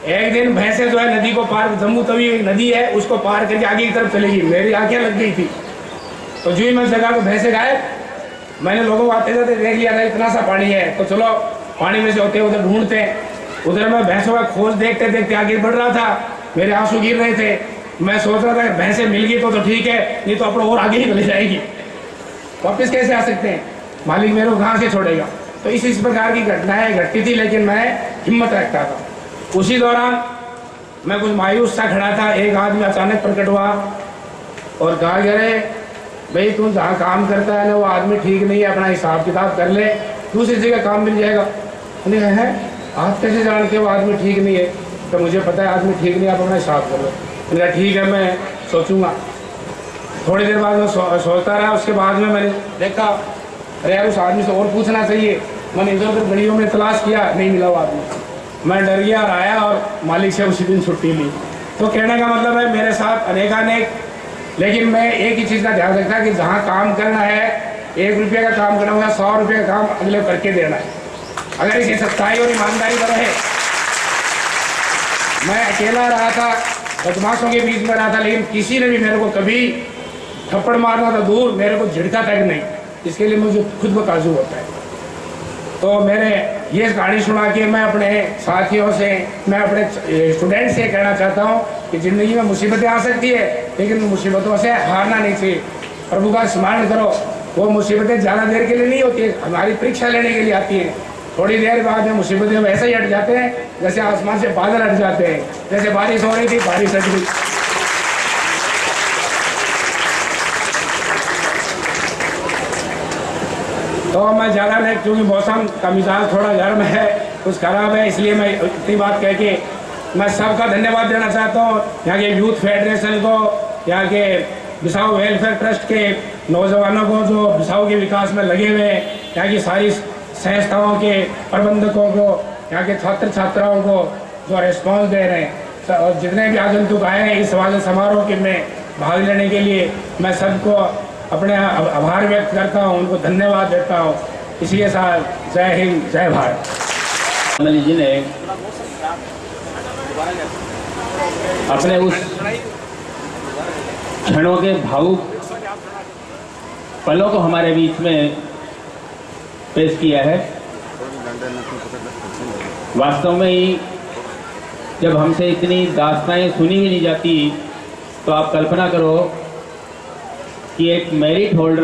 एक दिन भैंसें जो है नदी को पार, जम्मू तवी एक नदी है, उसको पार करके आगे की तरफ चलेगी। मेरी आंखें लग गई थी तो जो ही मैं जगह को भैंसे गायब। मैंने लोगों को आते जाते देख लिया था इतना सा पानी है, तो चलो पानी में से होते उधर ढूंढते हैं। उधर मैं भैंसों का खोज देखते देखते आगे बढ़ रहा था, मेरे आंसू गिर रहे थे। मैं सोच रहा था कि भैंसें मिल गई तो ठीक है, नहीं तो अपना और आगे ही चली जाएगी, वापस कैसे आ सकते हैं, मालिक मेरे को कहाँ से छोड़ेगा। तो इस प्रकार की घटनाएं घटती थी, लेकिन मैं हिम्मत रखता था। उसी दौरान मैं कुछ मायूस सा खड़ा था, एक आदमी अचानक प्रकट हुआ और कहा, अरे भाई तू जहाँ काम करता है ना वो आदमी ठीक नहीं है, अपना हिसाब किताब कर ले, दूसरी जगह काम मिल जाएगा। मैंने कहा है आप कैसे जानते हो आदमी ठीक नहीं है? तो मुझे पता है आदमी ठीक नहीं है, आप अपना हिसाब कर लो। मैंने कहा ठीक है मैं सोचूंगा। थोड़ी देर बाद मैं सोचता रहा। उसके बाद में मैंने देखा, अरे यार उस आदमी से और पूछना चाहिए। मैंने इधर उधर गलियों में तलाश किया, नहीं मिला वो आदमी। मैं डर गया और आया और मालिक से उसी दिन छुट्टी ली। तो कहने का मतलब है मेरे साथ अनेकानेक, लेकिन मैं एक ही चीज़ का ध्यान रखता कि जहाँ काम करना है 1 रुपये का काम करना होगा, 100 रुपये का काम अगले करके देना है। अगर इसी सच्चाई और ईमानदारी पर रहे। मैं अकेला रहा था, बदमाशों के बीच में रहा था, लेकिन किसी ने भी मेरे को कभी थप्पड़ मारना था दूर, मेरे को झिड़का तक नहीं। इसके लिए मुझे खुद को काजू होता है। तो मैंने ये कहानी सुना के मैं अपने साथियों से, मैं अपने स्टूडेंट से कहना चाहता हूँ कि ज़िंदगी में मुसीबतें आ सकती है, लेकिन मुसीबतों से हारना नहीं चाहिए। प्रभु का स्मरण करो। वो मुसीबतें ज़्यादा देर के लिए नहीं होती है, हमारी परीक्षा लेने के लिए आती है। थोड़ी देर बाद में मुसीबतें वैसे ही हट जाते हैं जैसे आसमान से बादल हट जाते हैं। जैसे बारिश हो रही थी, बारिश हट गई। तो मैं ज़्यादा नहीं, क्योंकि मौसम का मिजाज थोड़ा गर्म है, कुछ ख़राब है, इसलिए मैं इतनी बात कह के मैं सबका धन्यवाद देना चाहता हूँ। यहाँ के यूथ फेडरेशन को, यहाँ के बिसाऊ वेलफेयर ट्रस्ट के नौजवानों को जो बिसाऊ के विकास में लगे हुए हैं, यहाँ की सारी संस्थाओं के प्रबंधकों को, यहाँ के छात्र छात्राओं को जो रिस्पॉन्स दे रहे हैं, और जितने भी आगंतुक आए हैं इस स्वागत समारोह के में भाग लेने के लिए, मैं सबको अपने आभार व्यक्त करता हूँ, उनको धन्यवाद देता हूँ। इसी के साथ जय हिंद, जय भारत। कमल जी ने अपने उस क्षणों के भावुक पलों को हमारे बीच में पेश किया है। वास्तव में ही जब हमसे इतनी दास्तानें सुनी भी नहीं जाती, तो आप कल्पना करो कि एक मेरिट होल्डर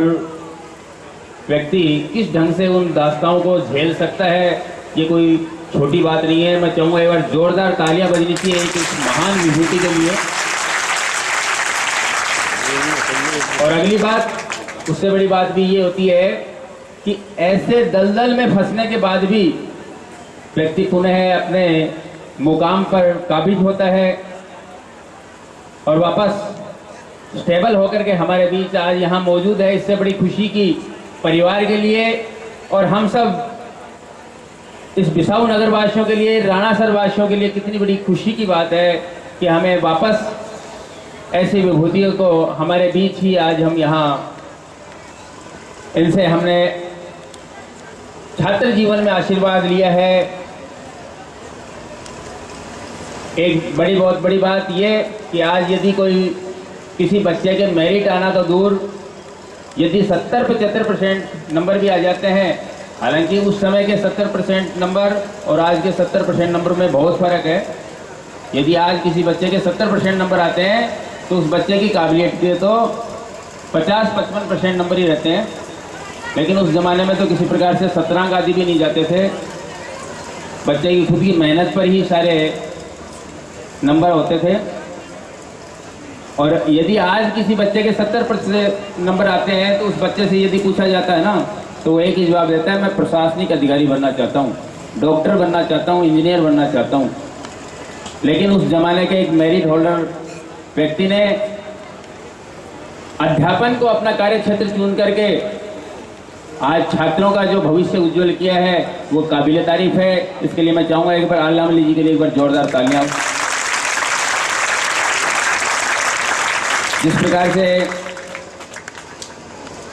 व्यक्ति किस ढंग से उन दास्तानों को झेल सकता है। ये कोई छोटी बात नहीं है। मैं चाहूँगा एक बार जोरदार तालियां बजनी चाहिए इस महान विभूति के लिए। और अगली बात, उससे बड़ी बात भी ये होती है कि ऐसे दलदल में फंसने के बाद भी व्यक्ति पुनः अपने मुकाम पर काबिज होता है और वापस स्टेबल होकर के हमारे बीच आज यहाँ मौजूद है। इससे बड़ी खुशी की परिवार के लिए और हम सब इस बिसाऊ नगर वासियों के लिए, राणासर वासियों के लिए कितनी बड़ी खुशी की बात है कि हमें वापस ऐसी विभूतियों को हमारे बीच ही आज हम यहाँ इनसे हमने छात्र जीवन में आशीर्वाद लिया है। एक बहुत बड़ी बात ये कि आज यदि कोई किसी बच्चे के मेरिट आना तो दूर, यदि 70-75% नंबर भी आ जाते हैं, हालांकि उस समय के 70% नंबर और आज के 70% नंबर में बहुत फ़र्क है। यदि आज किसी बच्चे के 70% नंबर आते हैं तो उस बच्चे की काबिलियत के तो 50-55% नंबर ही रहते हैं। लेकिन उस ज़माने में तो किसी प्रकार से 17 अंक आदि भी नहीं जाते थे। बच्चे की खुद की मेहनत पर ही सारे नंबर होते थे। और यदि आज किसी बच्चे के 70% नंबर आते हैं तो उस बच्चे से यदि पूछा जाता है ना, तो वो एक ही जवाब देता है, मैं प्रशासनिक अधिकारी बनना चाहता हूँ, डॉक्टर बनना चाहता हूँ, इंजीनियर बनना चाहता हूँ। लेकिन उस ज़माने के एक मेरिट होल्डर व्यक्ति ने अध्यापन को अपना कार्य क्षेत्र चुन करके आज छात्रों का जो भविष्य उज्जवल किया है वो काबिल तारीफ है। इसके लिए मैं चाहूँगा एक बार आलम अली जी के लिए एक बार जोरदार तालियां। जिस प्रकार से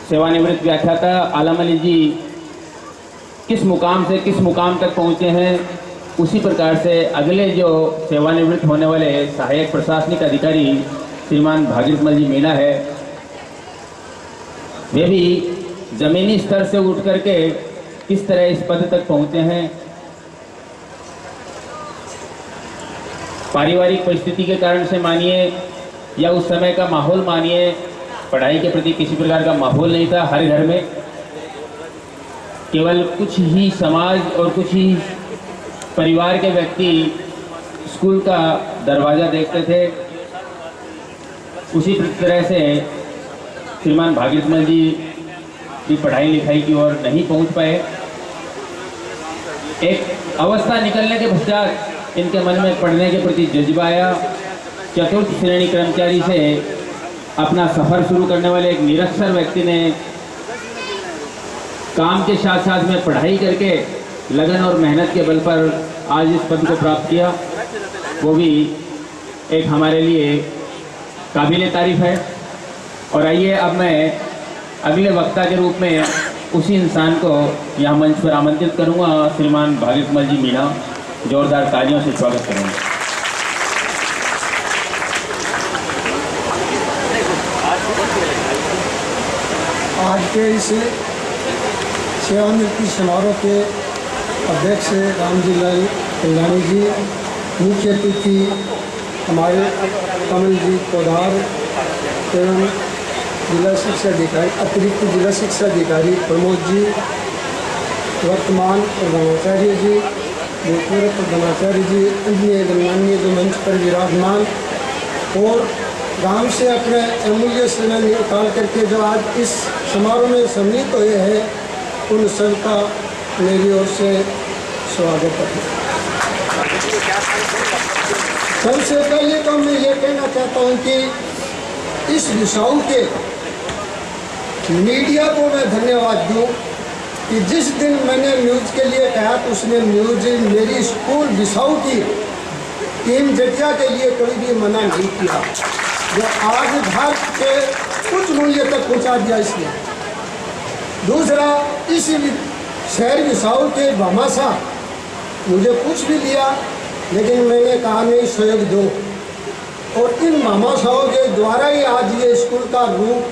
सेवानिवृत्त व्याख्याता आलम अली जी किस मुकाम से किस मुकाम तक पहुँचे हैं, उसी प्रकार से अगले जो सेवानिवृत्त होने वाले सहायक प्रशासनिक अधिकारी श्रीमान भागीरथमल जी मीणा है, वे भी ज़मीनी स्तर से उठ करके किस तरह इस पद तक पहुँचे हैं। पारिवारिक परिस्थिति के कारण से मानिए या उस समय का माहौल मानिए, पढ़ाई के प्रति किसी प्रकार का माहौल नहीं था। हर घर में केवल कुछ ही समाज और कुछ ही परिवार के व्यक्ति स्कूल का दरवाज़ा देखते थे। उसी तरह से श्रीमान भागीरथमल जी की पढ़ाई लिखाई की ओर नहीं पहुंच पाए। एक अवस्था निकलने के पश्चात इनके मन में पढ़ने के प्रति जज्बा आया। चतुर्थ श्रेणी कर्मचारी से अपना सफ़र शुरू करने वाले एक निरक्षर व्यक्ति ने काम के साथ साथ में पढ़ाई करके लगन और मेहनत के बल पर आज इस पद को प्राप्त किया, वो भी एक हमारे लिए काबिल तारीफ है। और आइए अब मैं अगले वक्ता के रूप में उसी इंसान को यहाँ मंच पर आमंत्रित करूँगा, श्रीमान भागीरथमल जी मीणा। जोरदार तालियों से स्वागत करूँगा। आज के इस सेवानिवृत्ति समारोह के अध्यक्ष रामजी लाल कल्याणी जी, मुख्य अतिथि हमारे कमल जी पोदार एवं जिला शिक्षा अधिकारी, अतिरिक्त जिला शिक्षा अधिकारी प्रमोद जी, वर्तमान प्रधानाचार्य जी, भूतपूर्व प्रधानाचार्य जी, अन्य गणमान्य जो मंच पर विराजमान और गांव से अपने अमूल्य समय निकाल करके जो आज इस समारोह में सम्मिलित हुए हैं, उन सबका मेरी ओर से स्वागत है। सबसे पहले तो मैं ये कहना चाहता हूँ कि इस विषयों के मीडिया को मैं धन्यवाद दूँ कि जिस दिन मैंने न्यूज़ के लिए कहा तो उसने न्यूज़ मेरी स्कूल विषयों की टीम जटिया के लिए कभी भी मना नहीं किया, जो आज भारत के उच्च मूल्य तक पहुंचा दिया इसने। दूसरा, इस शहर विषयों के भामाशाह मुझे पूछ भी लिया, लेकिन मैंने कहा नहीं, सहयोग दो। और इन भामाशाहों के द्वारा ही आज ये स्कूल का रूप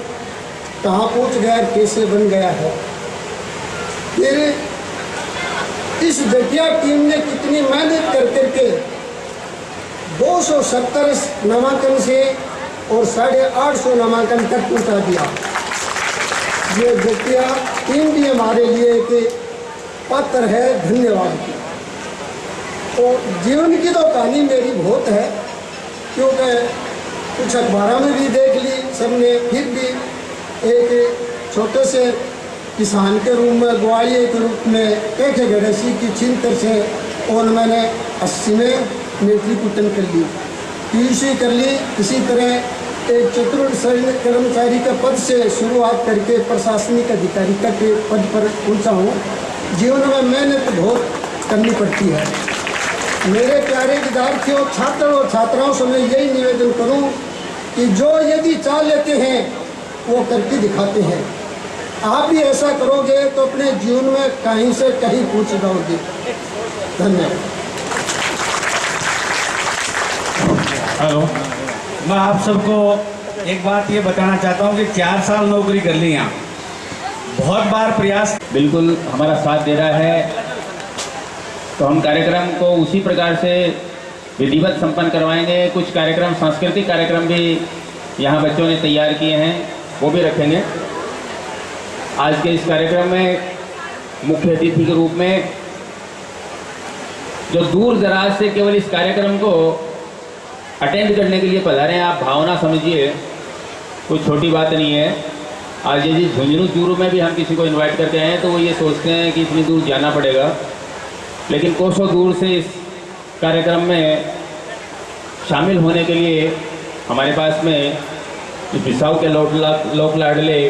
कहाँ पहुँच गया, कैसे बन गया है। फिर इस जटिया टीम ने कितनी मेहनत कर करके 270 नामांकन से और 850 नामांकन तक पहुँचा दिया। ये जटिया टीम भी हमारे लिए एक पात्र है धन्यवाद की। और जीवन की तो कहानी मेरी बहुत है, क्योंकि कुछ अखबारों में भी देख ली सबने, फिर भी एक छोटे से किसान के रूप में, ग्वालियर के रूप में एक गणेशी की चिंतन से, और मैंने 80 में मेट्रिक उत्तीर्ण कर ली, PUC कर ली। इसी तरह एक चतुर्थ श्रेणी कर्मचारी के पद से शुरुआत करके प्रशासनिक अधिकारी तक के पद पर पहुंचा हूँ। जीवन में मेहनत बहुत करनी पड़ती है। मेरे प्यारे विद्यार्थियों, छात्रों और छात्राओं से मैं यही निवेदन करूँ कि जो यदि चाह लेते हैं वो करके दिखाते हैं। आप भी ऐसा करोगे तो अपने जीवन में कहीं से कहीं पहुँच जाओगे। धन्यवाद। हेलो, मैं आप सबको एक बात ये बताना चाहता हूँ कि 4 साल नौकरी कर ली यहाँ, बहुत बार प्रयास। बिल्कुल हमारा साथ दे रहा है, तो हम कार्यक्रम को उसी प्रकार से विधिवत संपन्न करवाएंगे। कुछ कार्यक्रम, सांस्कृतिक कार्यक्रम भी यहाँ बच्चों ने तैयार किए हैं, वो भी रखेंगे। आज के इस कार्यक्रम में मुख्य अतिथि के रूप में जो दूर दराज से केवल इस कार्यक्रम को अटेंड करने के लिए पधारे हैं, आप भावना समझिए, कोई छोटी बात नहीं है। आज यदि झुंझुनू चूरू में भी हम किसी को इनवाइट करके आए हैं तो वो ये सोचते हैं कि इतनी दूर जाना पड़ेगा, लेकिन कोसों दूर से इस कार्यक्रम में शामिल होने के लिए हमारे पास में बिसाऊ के लोक लाडले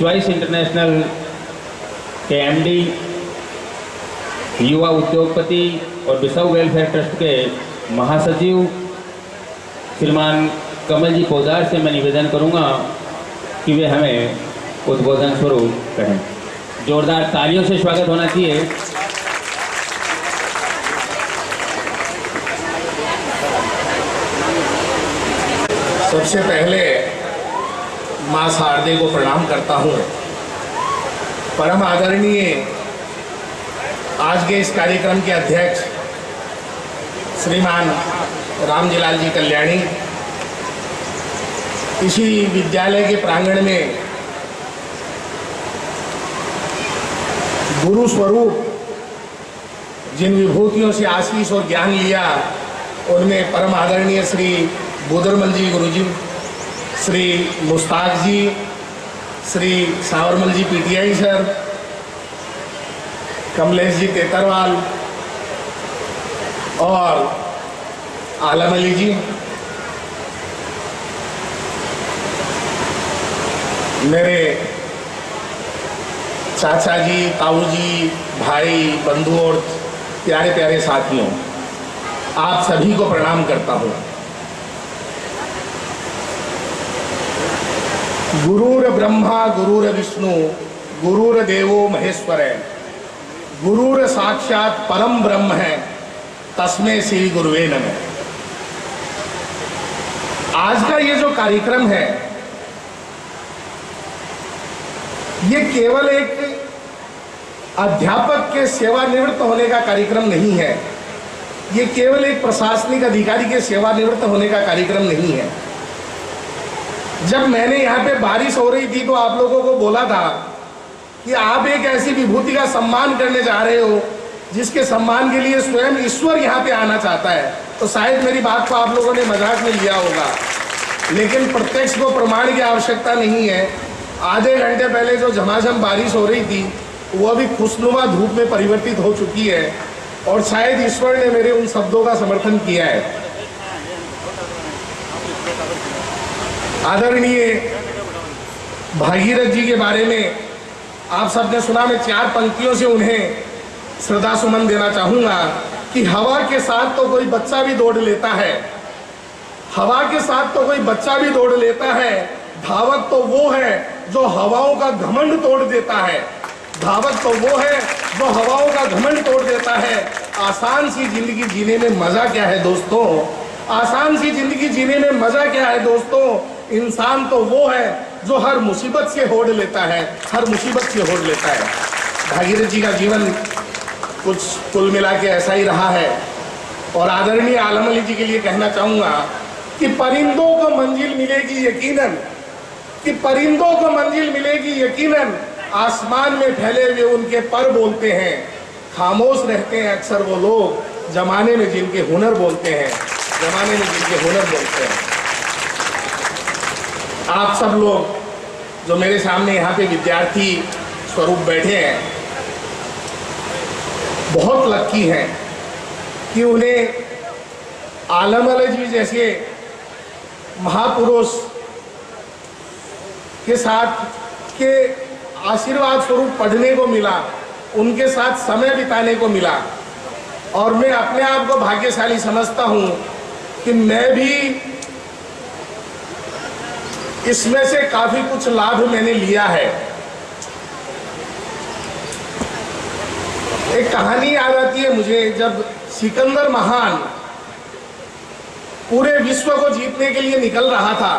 चॉइस इंटरनेशनल के एमडी, युवा उद्योगपति और बिसाऊ वेलफेयर ट्रस्ट के महासचिव श्रीमान कमल जी पोदार से मैं निवेदन करूंगा कि वे हमें उद्बोधन स्वरूप कहें। जोरदार तालियों से स्वागत होना चाहिए। सबसे पहले माँ शारदे को प्रणाम करता हूँ। परम आदरणीय आज के इस कार्यक्रम के अध्यक्ष श्रीमान रामजीलाल जी कल्याणी, इसी विद्यालय के प्रांगण में गुरु स्वरूप जिन विभूतियों से आशीष और ज्ञान लिया, उनमें परम आदरणीय श्री बोदरमल जी गुरुजी, श्री मुश्ताक जी, श्री सावरमल जी पीटीआई सर, कमलेश जी तेतरवाल और आलम अली जी, मेरे चाचा जी, ताऊ जी, भाई, बंधु और प्यारे प्यारे साथियों, आप सभी को प्रणाम करता हूँ। गुरुर ब्रह्मा गुरुर विष्णु गुरुर देवो महेश्वर है, गुरुर साक्षात परम ब्रह्म है, तस्मै श्री गुरुवे नमः। आज का ये जो कार्यक्रम है, ये केवल एक अध्यापक के सेवानिवृत्त होने का कार्यक्रम नहीं है, ये केवल एक प्रशासनिक अधिकारी के सेवानिवृत्त होने का कार्यक्रम नहीं है। जब मैंने यहाँ पे बारिश हो रही थी तो आप लोगों को बोला था कि आप एक ऐसी विभूति का सम्मान करने जा रहे हो जिसके सम्मान के लिए स्वयं ईश्वर यहाँ पे आना चाहता है, तो शायद मेरी बात को आप लोगों ने मजाक में लिया होगा, लेकिन प्रत्यक्ष को प्रमाण की आवश्यकता नहीं है। आधे घंटे पहले जो झमाझम बारिश हो रही थी वो अभी खुशनुमा धूप में परिवर्तित हो चुकी है, और शायद ईश्वर ने मेरे उन शब्दों का समर्थन किया है। आदरणीय भागीरथ जी के बारे में आप सबने सुना, मैं 4 पंक्तियों से उन्हें श्रद्धा सुमन देना चाहूँगा कि हवा के साथ तो कोई बच्चा भी दौड़ लेता है, हवा के साथ तो कोई बच्चा भी दौड़ लेता है, धावक तो वो है जो हवाओं का घमंड तोड़ देता है, धावक तो वो है जो हवाओं का घमंड तोड़ देता है। आसान सी जिंदगी जीने में मजा क्या है दोस्तों, आसान सी जिंदगी जीने में मजा क्या है दोस्तों, इंसान तो वो है जो हर मुसीबत से होड़ लेता है, हर मुसीबत से होड़ लेता है। भागीरथ जी का जीवन कुछ कुल मिला के ऐसा ही रहा है। और आदरणीय आलम अली जी के लिए कहना चाहूँगा कि परिंदों को मंजिल मिलेगी यकीनन, कि परिंदों को मंजिल मिलेगी यकीनन, आसमान में फैले हुए उनके पर बोलते हैं, खामोश रहते हैं अक्सर वो लोग जमाने में जिनके हुनर बोलते हैं, जमाने में जिनके हुनर बोलते हैं। आप सब लोग जो मेरे सामने यहाँ पे विद्यार्थी स्वरूप बैठे हैं, बहुत लक्की हैं कि उन्हें आलम अली जी जैसे महापुरुष के साथ के आशीर्वाद स्वरूप पढ़ने को मिला, उनके साथ समय बिताने को मिला। और मैं अपने आप को भाग्यशाली समझता हूँ कि मैं भी इसमें से काफी कुछ लाभ मैंने लिया है। एक कहानी याद आती है मुझे, जब सिकंदर महान पूरे विश्व को जीतने के लिए निकल रहा था,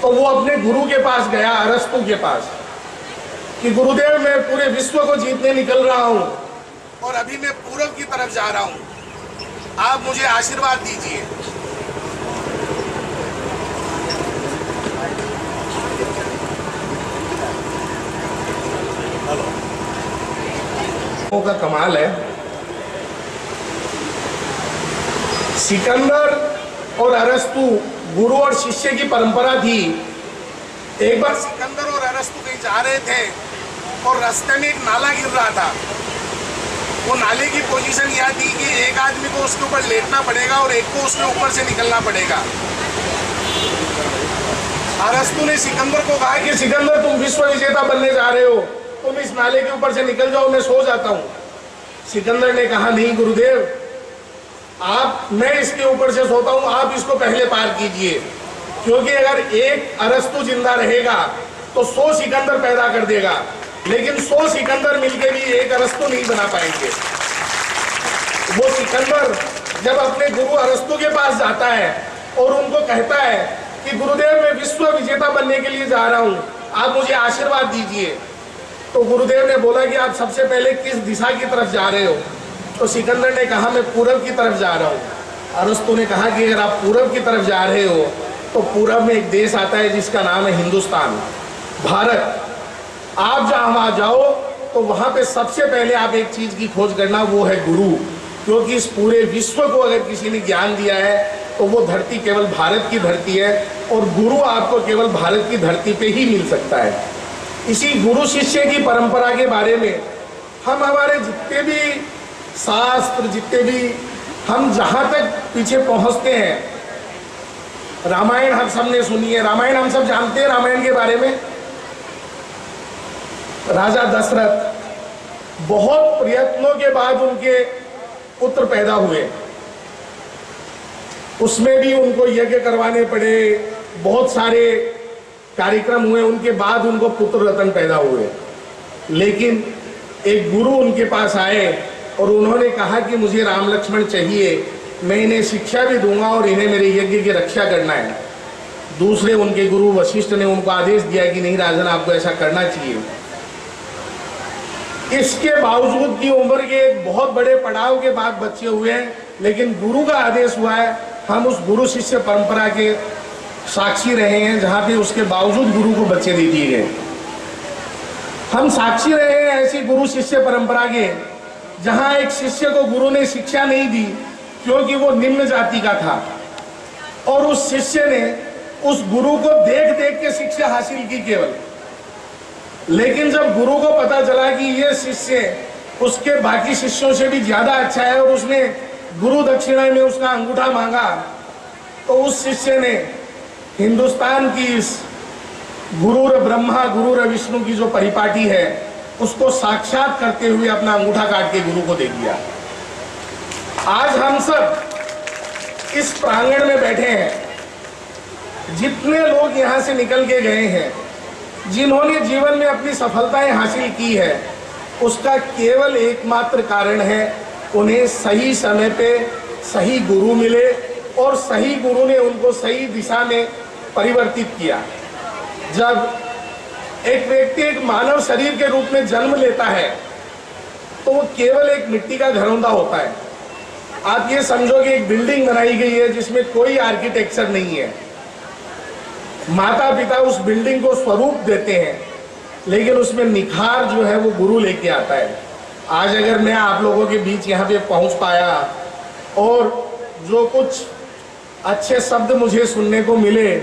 तो वो अपने गुरु के पास गया, अरस्तु के पास, कि गुरुदेव मैं पूरे विश्व को जीतने निकल रहा हूं और अभी मैं पूरब की तरफ जा रहा हूं, आप मुझे आशीर्वाद दीजिए। का कमाल है, सिकंदर और अरस्तु गुरु और शिष्य की परंपरा थी। एक बार सिकंदर और अरस्तु कहीं जा रहे थे और रास्ते में एक नाला गिर रहा था। वो नाले की पोजीशन यह थी कि एक आदमी को उसके ऊपर लेटना पड़ेगा और एक को उसके ऊपर से निकलना पड़ेगा। अरस्तु ने सिकंदर को कहा कि सिकंदर तुम विश्व विजेता बनने जा रहे हो, तुम इस नाले के ऊपर से निकल जाओ, मैं सो जाता हूँ। सिकंदर ने कहा नहीं गुरुदेव, मैं इसके ऊपर से सोता हूँ, आप इसको पहले पार कीजिए, क्योंकि अगर एक अरस्तु जिंदा रहेगा तो 100 सिकंदर पैदा कर देगा, लेकिन 100 सिकंदर मिलके भी एक अरस्तु नहीं बना पाएंगे। वो सिकंदर जब अपने गुरु अरस्तु के पास जाता है और उनको कहता है कि गुरुदेव मैं विश्व विजेता बनने के लिए जा रहा हूँ, आप मुझे आशीर्वाद दीजिए, तो गुरुदेव ने बोला कि आप सबसे पहले किस दिशा की तरफ जा रहे हो? तो सिकंदर ने कहा मैं पूरब की तरफ जा रहा हूँ। अरस्तु ने कहा कि अगर आप पूरब की तरफ जा रहे हो तो पूरब में एक देश आता है जिसका नाम है हिंदुस्तान, भारत। आप जहाँ वहाँ जाओ तो वहाँ पे सबसे पहले आप एक चीज़ की खोज करना, वो है गुरु, क्योंकि इस पूरे विश्व को अगर किसी ने ज्ञान दिया है तो वो धरती केवल भारत की धरती है और गुरु आपको केवल भारत की धरती पे ही मिल सकता है। इसी गुरु शिष्य की परंपरा के बारे में हम हमारे जितने भी शास्त्र, जितने भी हम जहाँ तक पीछे पहुँचते हैं, रामायण हम सब ने सुनी है, रामायण हम सब जानते हैं। रामायण के बारे में राजा दशरथ बहुत प्रयत्नों के बाद उनके पुत्र पैदा हुए, उसमें भी उनको यज्ञ करवाने पड़े, बहुत सारे कार्यक्रम हुए, उनके बाद उनको पुत्र रत्न पैदा हुए। लेकिन एक गुरु उनके पास आए और उन्होंने कहा कि मुझे राम लक्ष्मण चाहिए, मैं इन्हें शिक्षा भी दूंगा और इन्हें मेरे यज्ञ की रक्षा करना है। दूसरे उनके गुरु वशिष्ठ ने उनको आदेश दिया कि नहीं राजन, आपको ऐसा करना चाहिए। इसके बावजूद की उम्र के एक बहुत बड़े पड़ाव के बाद बच्चे हुए हैं, लेकिन गुरु का आदेश हुआ है, हम उस गुरु शिष्य परंपरा के साक्षी रहे हैं, जहाँ पे उसके बावजूद गुरु को बच्चे दे दिए गए। हम साक्षी रहे हैं ऐसी गुरु शिष्य परंपरा के, जहाँ एक शिष्य को गुरु ने शिक्षा नहीं दी क्योंकि वो निम्न जाति का था, और उस शिष्य ने उस गुरु को देख देख के शिक्षा हासिल की केवल। लेकिन जब गुरु को पता चला कि ये शिष्य उसके बाकी शिष्यों से भी ज्यादा अच्छा है और उसने गुरु दक्षिणा में उसका अंगूठा मांगा, तो उस शिष्य ने हिंदुस्तान की इस गुरुर ब्रह्मा गुरुर विष्णु की जो परिपाटी है उसको साक्षात करते हुए अपना अंगूठा काट के गुरु को दे दिया। आज हम सब इस प्रांगण में बैठे हैं, जितने लोग यहाँ से निकल के गए हैं, जिन्होंने जीवन में अपनी सफलताएं हासिल की है, उसका केवल एकमात्र कारण है उन्हें सही समय पे सही गुरु मिले और सही गुरु ने उनको सही दिशा में परिवर्तित किया। जब एक व्यक्ति एक मानव शरीर के रूप में जन्म लेता है तो वो केवल एक मिट्टी का घरौंदा होता है। आप ये समझो कि एक बिल्डिंग बनाई गई है जिसमें कोई आर्किटेक्चर नहीं है, माता पिता उस बिल्डिंग को स्वरूप देते हैं, लेकिन उसमें निखार जो है वो गुरु लेके आता है। आज अगर मैं आप लोगों के बीच यहाँ पे पहुँच पाया और जो कुछ अच्छे शब्द मुझे सुनने को मिले,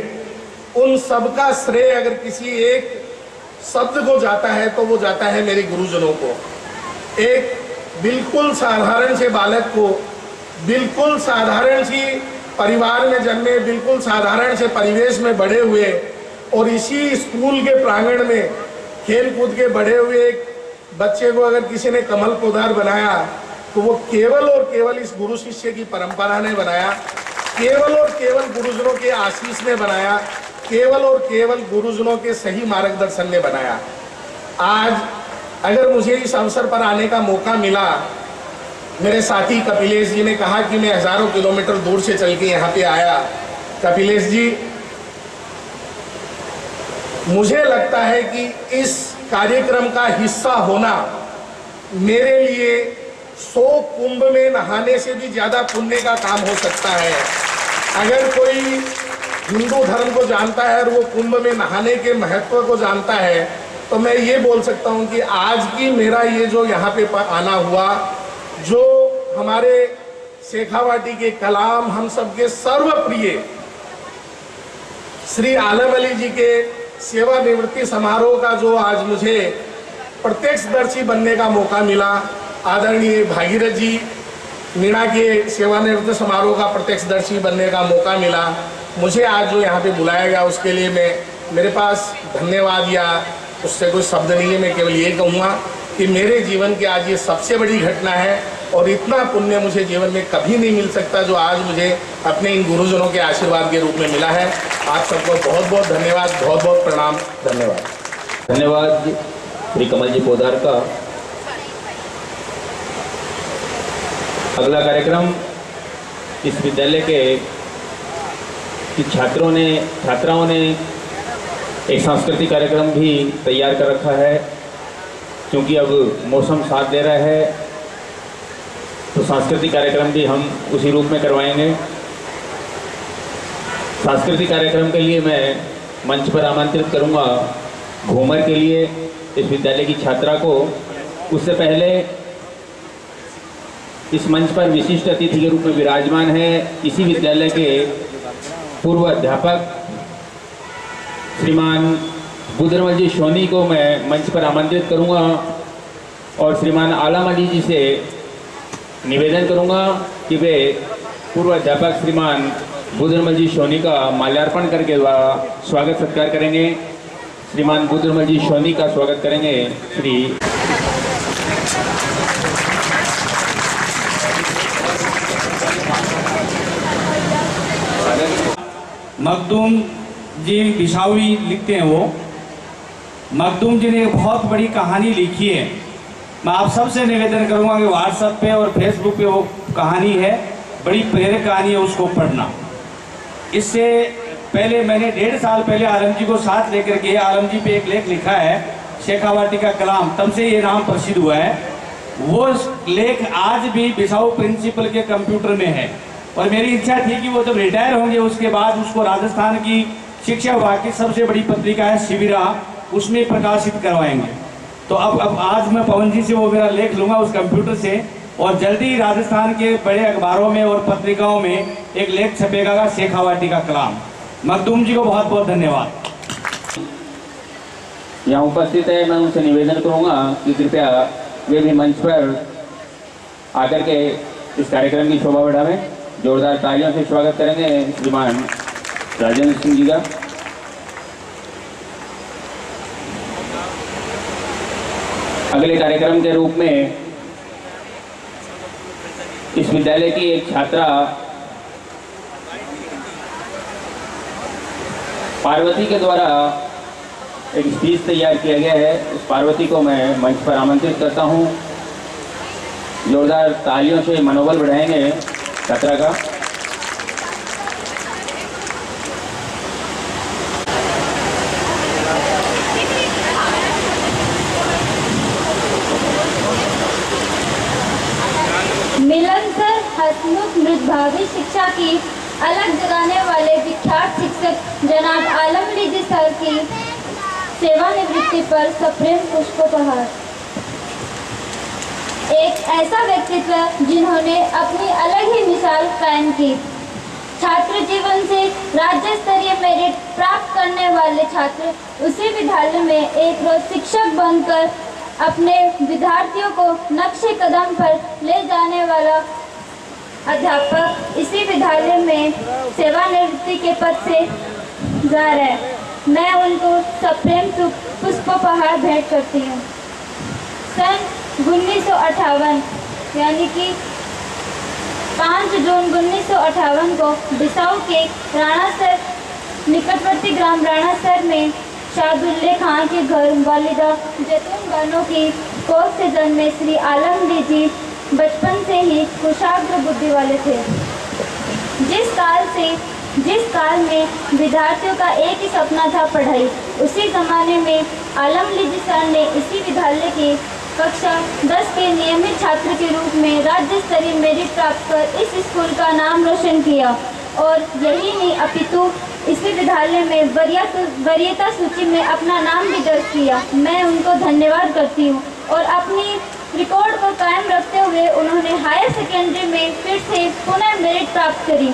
उन सब का श्रेय अगर किसी एक शब्द को जाता है तो वो जाता है मेरे गुरुजनों को। एक बिल्कुल साधारण से बालक को, बिल्कुल साधारण सी परिवार में जन्मे, बिल्कुल साधारण से परिवेश में बड़े हुए और इसी स्कूल के प्रांगण में खेल कूद के बड़े हुए एक बच्चे को अगर किसी ने कमल पोदार बनाया तो वो केवल और केवल इस गुरु शिष्य की परंपरा ने बनाया, केवल और केवल गुरुजनों के आशीष ने बनाया, केवल और केवल गुरुजनों के सही मार्गदर्शन ने बनाया। आज अगर मुझे इस अवसर पर आने का मौका मिला मेरे साथी कपिलेश जी ने कहा कि मैं हज़ारों किलोमीटर दूर से चल के यहाँ पे आया। कपिलेश जी, मुझे लगता है कि इस कार्यक्रम का हिस्सा होना मेरे लिए 100 कुंभ में नहाने से भी ज़्यादा पुण्य का काम हो सकता है। अगर कोई हिंदू धर्म को जानता है और वो कुंभ में नहाने के महत्व को जानता है, तो मैं ये बोल सकता हूँ कि आज की मेरा ये जो यहाँ पे आना हुआ, जो हमारे शेखावाटी के कलाम, हम सबके सर्वप्रिय श्री आलम अली जी के सेवानिवृत्ति समारोह का जो आज मुझे प्रत्यक्षदर्शी बनने का मौका मिला, आदरणीय भागीरथ जी मीणा के सेवानिवृत्ति समारोह का प्रत्यक्षदर्शी बनने का मौका मिला, मुझे आज जो यहाँ पे बुलाया गया उसके लिए मेरे पास धन्यवाद या उससे कोई शब्द नहीं है। मैं केवल ये कहूँगा कि मेरे जीवन की आज ये सबसे बड़ी घटना है और इतना पुण्य मुझे जीवन में कभी नहीं मिल सकता जो आज मुझे अपने इन गुरुजनों के आशीर्वाद के रूप में मिला है। आप सबको बहुत बहुत धन्यवाद, बहुत बहुत प्रणाम, धन्यवाद। धन्यवाद श्री कमल जी पोदार का। अगला कार्यक्रम इस विद्यालय के छात्राओं ने एक सांस्कृतिक कार्यक्रम भी तैयार कर रखा है। क्योंकि अब मौसम साथ दे रहा है तो सांस्कृतिक कार्यक्रम भी हम उसी रूप में करवाएंगे। सांस्कृतिक कार्यक्रम के लिए मैं मंच पर आमंत्रित करूंगा घूमर के लिए इस विद्यालय की छात्रा को। उससे पहले इस मंच पर विशिष्ट अतिथि के रूप में विराजमान है इसी विद्यालय के पूर्व अध्यापक श्रीमान बुधरमल जी सोनी को मैं मंच पर आमंत्रित करूंगा और श्रीमान आलम अली जी से निवेदन करूंगा कि वे पूर्व अध्यापक श्रीमान बुधरमल जी सोनी का माल्यार्पण करके स्वागत सत्कार करेंगे। श्रीमान बुधरमल जी सोनी का स्वागत करेंगे श्री मखदूम जी बिसावी लिखते हैं। वो मखदूम जी ने एक बहुत बड़ी कहानी लिखी है। मैं आप सबसे निवेदन करूंगा कि व्हाट्सएप पे और फेसबुक पे वो कहानी है, बड़ी प्रेरक कहानी है, उसको पढ़ना। इससे पहले मैंने 1.5 साल पहले आलम जी को साथ लेकर के आलम जी पे एक लेख लिखा है, शेखावाटी का कलाम, तब से ये नाम प्रसिद्ध हुआ है। वो लेख आज भी बिसाऊ प्रिंसिपल के कंप्यूटर में है और मेरी इच्छा थी कि वो जब रिटायर होंगे उसके बाद उसको राजस्थान की शिक्षा विभाग की सबसे बड़ी पत्रिका है शिविरा, उसमें प्रकाशित करवाएंगे। तो अब आज मैं पवन जी से वो मेरा लेख लूँगा उस कंप्यूटर से और जल्दी ही राजस्थान के बड़े अखबारों में और पत्रिकाओं में एक लेख छपेगा शेखावाटी का कलाम। मखदूम जी को बहुत बहुत धन्यवाद। यहाँ उपस्थित है, मैं उनसे निवेदन करूँगा कि कृपया वे भी मंच पर आकर के इस कार्यक्रम की शोभा बढ़ावें। जोरदार तालियों से स्वागत करेंगे श्रीमान राजेंद्र सिंह जी का। अगले कार्यक्रम के रूप में इस विद्यालय की एक छात्रा पार्वती के द्वारा एक स्पीच तैयार किया गया है। इस पार्वती को मैं मंच पर आमंत्रित करता हूं। जोरदार तालियों से मनोबल बढ़ाएंगे छात्रा का। मिलनकर हसमुख मृदभावी शिक्षा की अलग जगाने वाले विख्यात शिक्षक जनाब आलम अली जी सर की सेवानिवृत्ति पर सप्रेम पुष्पोपहार। एक ऐसा व्यक्तित्व जिन्होंने अपनी अलग ही मिसाल कायम की। छात्र जीवन से राज्य स्तरीय मेरिट प्राप्त करने वाले छात्र उसी विद्यालय में एक रोज शिक्षक बनकर अपने विद्यार्थियों को नक्शे कदम पर ले जाने वाला अध्यापक इसी विद्यालय में सेवानिवृत्ति के पद से जा रहे। मैं उनको सप्रेम पुष्पोपहार भेंट करती हूँ। सन 1958 यानी कि 5 जून 1958 को बिसाऊ के राणासर निकटवर्ती ग्राम राणासर में शाहदुल्ले खां के घर वालिदा जैतून बानो की कोख से जन्मे श्री आलम अली जी बचपन से ही कुशाग्र बुद्धि वाले थे। जिस काल में विद्यार्थियों का एक ही सपना था पढ़ाई, उसी जमाने में आलम लिजी सर ने इसी विद्यालय के कक्षा 10 के नियमित छात्र के रूप में राज्य स्तरीय मेरिट प्राप्त कर इस स्कूल का नाम रोशन किया। और यही नहीं अपितु इसी विद्यालय में वरीयता सूची में अपना नाम भी दर्ज किया। मैं उनको धन्यवाद करती हूँ। और अपनी रिकॉर्ड को कायम रखते हुए उन्होंने हायर सेकेंडरी में फिर से पुनः मेरिट प्राप्त करी।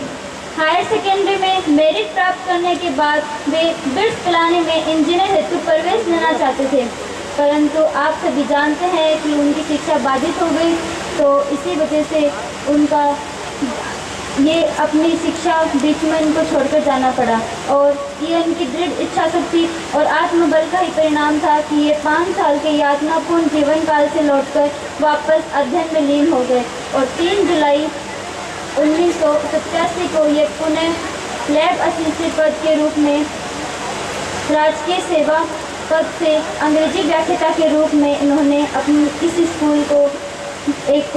हायर सेकेंडरी में मेरिट प्राप्त करने के बाद वे बिट्स पिलाने में इंजीनियर हेतु प्रवेश लेना चाहते थे, परंतु आप सभी जानते हैं कि उनकी शिक्षा बाधित हो गई, तो इसी वजह से उनका ये अपनी शिक्षा बीच में उनको छोड़कर जाना पड़ा। और ये उनकी दृढ़ इच्छा शक्ति और आत्मबल का ही परिणाम था कि ये 5 साल के यातनापूर्ण जीवन काल से लौटकर वापस अध्ययन में लीन हो गए। और 3 जुलाई 1987 को ये पुनः लैब असिस्टेंट पद के रूप में राजकीय सेवा पद से अंग्रेजी व्याख्याता के रूप में इन्होंने अपनी इस स्कूल को एक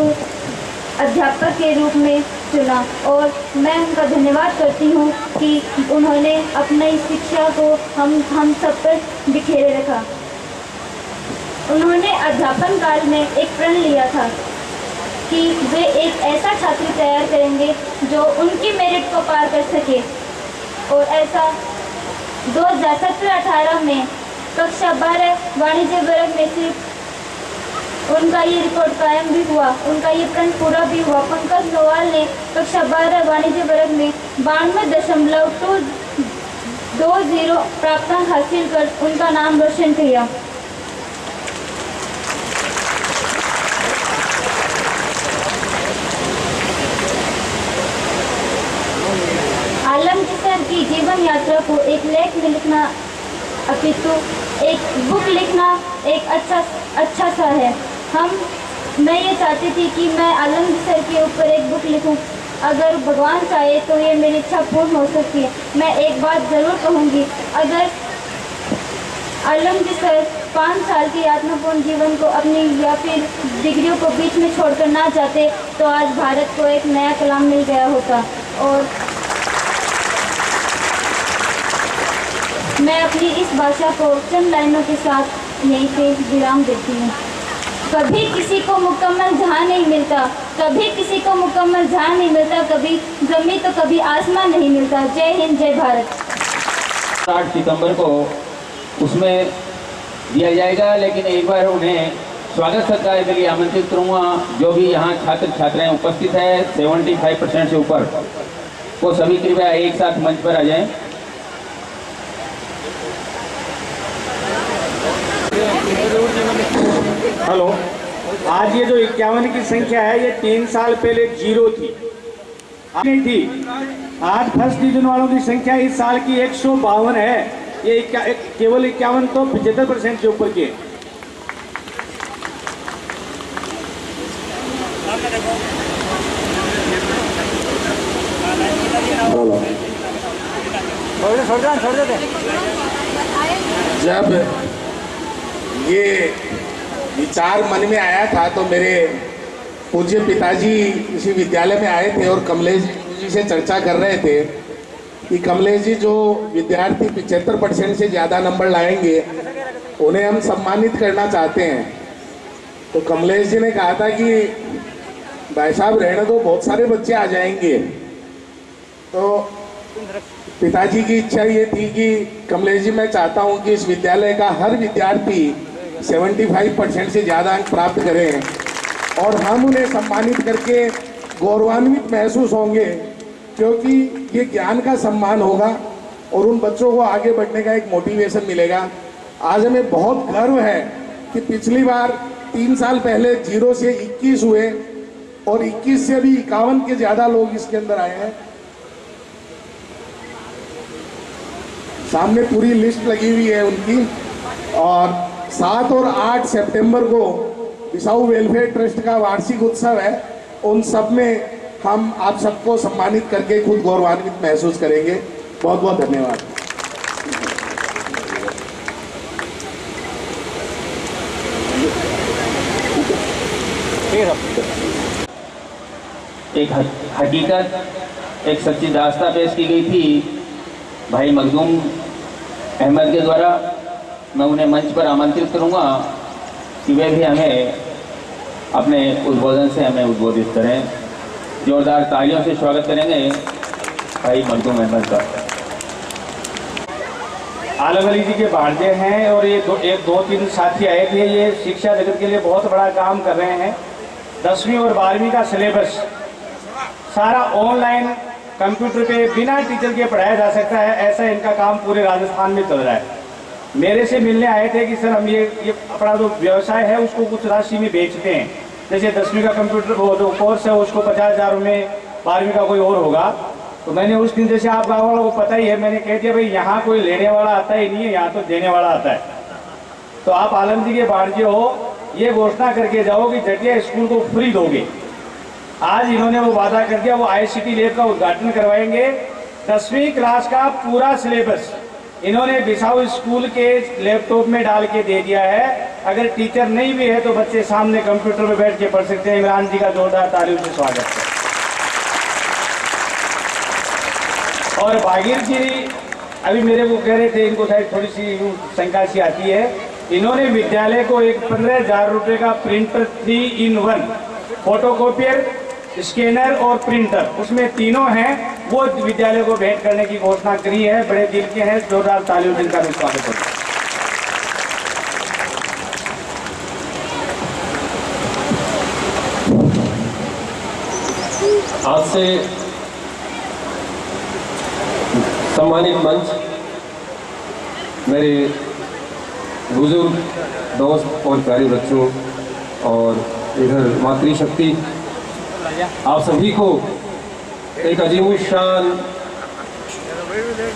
अध्यापक के रूप में चुना। और मैं उनका धन्यवाद करती हूँ कि उन्होंने अपनी शिक्षा को हम सब पर बिखेरे रखा। उन्होंने अध्यापन काल में एक प्रण लिया था कि वे एक ऐसा छात्र तैयार करेंगे जो उनकी मेरिट को पार कर सके। और ऐसा 2017-18 में कक्षा 12 वाणिज्य वर्ग में सिर्फ उनका ये रिकॉर्ड कायम भी हुआ, उनका ये प्रण पूरा भी हुआ। पंकज नोवाल ने कक्षा 12 वाणिज्य वर्ग में 92.20 प्राप्तांक हासिल कर उनका नाम रोशन किया। आलमगीर सर की जीवन यात्रा को एक लेख में लिखना अपितु एक बुक लिखना एक अच्छा सा है। मैं ये चाहती थी कि मैं आलमगीर सर के ऊपर एक बुक लिखूं। अगर भगवान चाहे तो ये मेरी इच्छा पूर्ण हो सकती है। मैं एक बात ज़रूर कहूँगी, अगर आलमगीर सर 5 साल के यातनापूर्ण जीवन को अपनी या फिर डिग्रियों को बीच में छोड़कर ना जाते तो आज भारत को एक नया कलाम मिल गया होता। और मैं अपनी इस भाषा को चंद लाइनों के साथ यहीं पे विराम देती हूँ। कभी किसी को मुकम्मल जहाँ नहीं मिलता, कभी किसी को मुकम्मल जहाँ नहीं मिलता, कभी ज़मीन तो कभी आसमान नहीं मिलता। जय हिंद, जय भारत। 8 सितंबर को उसमें दिया जाएगा, लेकिन एक बार उन्हें स्वागत सत्कार के लिए आमंत्रित करूँगा। जो भी यहाँ छात्र छात्राएँ उपस्थित है 75% से ऊपर, वो सभी कृपया एक साथ मंच पर आ जाएं। हेलो, आज ये जो 51 की संख्या है ये 3 साल पहले 0 थी, नहीं थी। आज फर्स्ट डिवीजन वालों की संख्या इस साल की 152 है। ये केवल 51 तो 75% से ऊपर के। जब ये विचार मन में आया था तो मेरे पूज्य पिताजी इसी विद्यालय में आए थे और कमलेश जी से चर्चा कर रहे थे कि कमलेश जी जो विद्यार्थी 75% से ज़्यादा नंबर लाएंगे उन्हें हम सम्मानित करना चाहते हैं। तो कमलेश जी ने कहा था कि भाई साहब रहने दो, बहुत सारे बच्चे आ जाएंगे। तो पिताजी की इच्छा ये थी कि कमलेश जी, मैं चाहता हूँ कि इस विद्यालय का हर विद्यार्थी 75% से ज़्यादा अंक प्राप्त करें और हम उन्हें सम्मानित करके गौरवान्वित महसूस होंगे, क्योंकि ये ज्ञान का सम्मान होगा और उन बच्चों को आगे बढ़ने का एक मोटिवेशन मिलेगा। आज हमें बहुत गर्व है कि पिछली बार 3 साल पहले 0 से 21 हुए और 21 से भी 51 के ज़्यादा लोग इसके अंदर आए हैं। सामने पूरी लिस्ट लगी हुई है उनकी। और 7 और 8 सितंबर को बिसाऊ वेलफेयर ट्रस्ट का वार्षिक उत्सव है। उन सब में हम आप सबको सम्मानित करके खुद गौरवान्वित महसूस करेंगे। बहुत बहुत धन्यवाद। एक हकीकत, एक सच्ची दास्तां पेश की गई थी भाई मखदूम अहमद के द्वारा। मैं उन्हें मंच पर आमंत्रित करूंगा कि वे भी हमें अपने उद्बोधन से हमें उद्बोधित करें। जोरदार तालियों से स्वागत करेंगे भाई मखदूम अहमद का। आलम अली जी के भांजे हैं और ये दो तीन साथी आए थे। ये शिक्षा जगत के लिए बहुत बड़ा काम कर रहे हैं। 10वीं और 12वीं का सिलेबस सारा ऑनलाइन कंप्यूटर पे बिना टीचर के पढ़ाया जा सकता है, ऐसा इनका काम पूरे राजस्थान में चल रहा है। मेरे से मिलने आए थे कि सर हम ये अपना जो व्यवसाय है उसको कुछ राशि में बेचते हैं। जैसे 10वीं का कंप्यूटर वो जो कोर्स है उसको 50,000 में, 12वीं का कोई और होगा। तो मैंने उस दिन, जैसे आप गाँव वालों को पता ही है, मैंने कह दिया भाई यहाँ कोई लेने वाला आता ही नहीं है, यहाँ तो देने वाला आता है। तो आप आलम जी के भांजे हो, ये घोषणा करके जाओ कि जटिया स्कूल को फ्री दोगे। आज इन्होंने वो वादा कर दिया, वो ICT लैब का उद्घाटन करवाएंगे। 10वीं क्लास का पूरा सिलेबस इन्होंने बिसाऊ स्कूल के लैपटॉप में डाल के दे दिया है। अगर टीचर नहीं भी है तो बच्चे सामने कंप्यूटर पे बैठ के पढ़ सकते हैं। इमरान जी का जोरदार तालियों से स्वागत है। और भागीर जी अभी मेरे को कह रहे थे, इनको शायद थोड़ी सी शंका सी आती है। इन्होंने विद्यालय को एक 15,000 रुपये का प्रिंटर 3-in-1 फोटोकॉपियर, स्कैनर और प्रिंटर, उसमें तीनों हैं, वो विद्यालय को भेंट करने की घोषणा करी है। बड़े दिल के हैं, जोरदार तालियों जिनका भी स्वागत है। आज से सम्मानित मंच मेरे बुजुर्ग दोस्त और प्यारे बच्चों और इधर मातृशक्ति, आप सभी को एक अजीम शान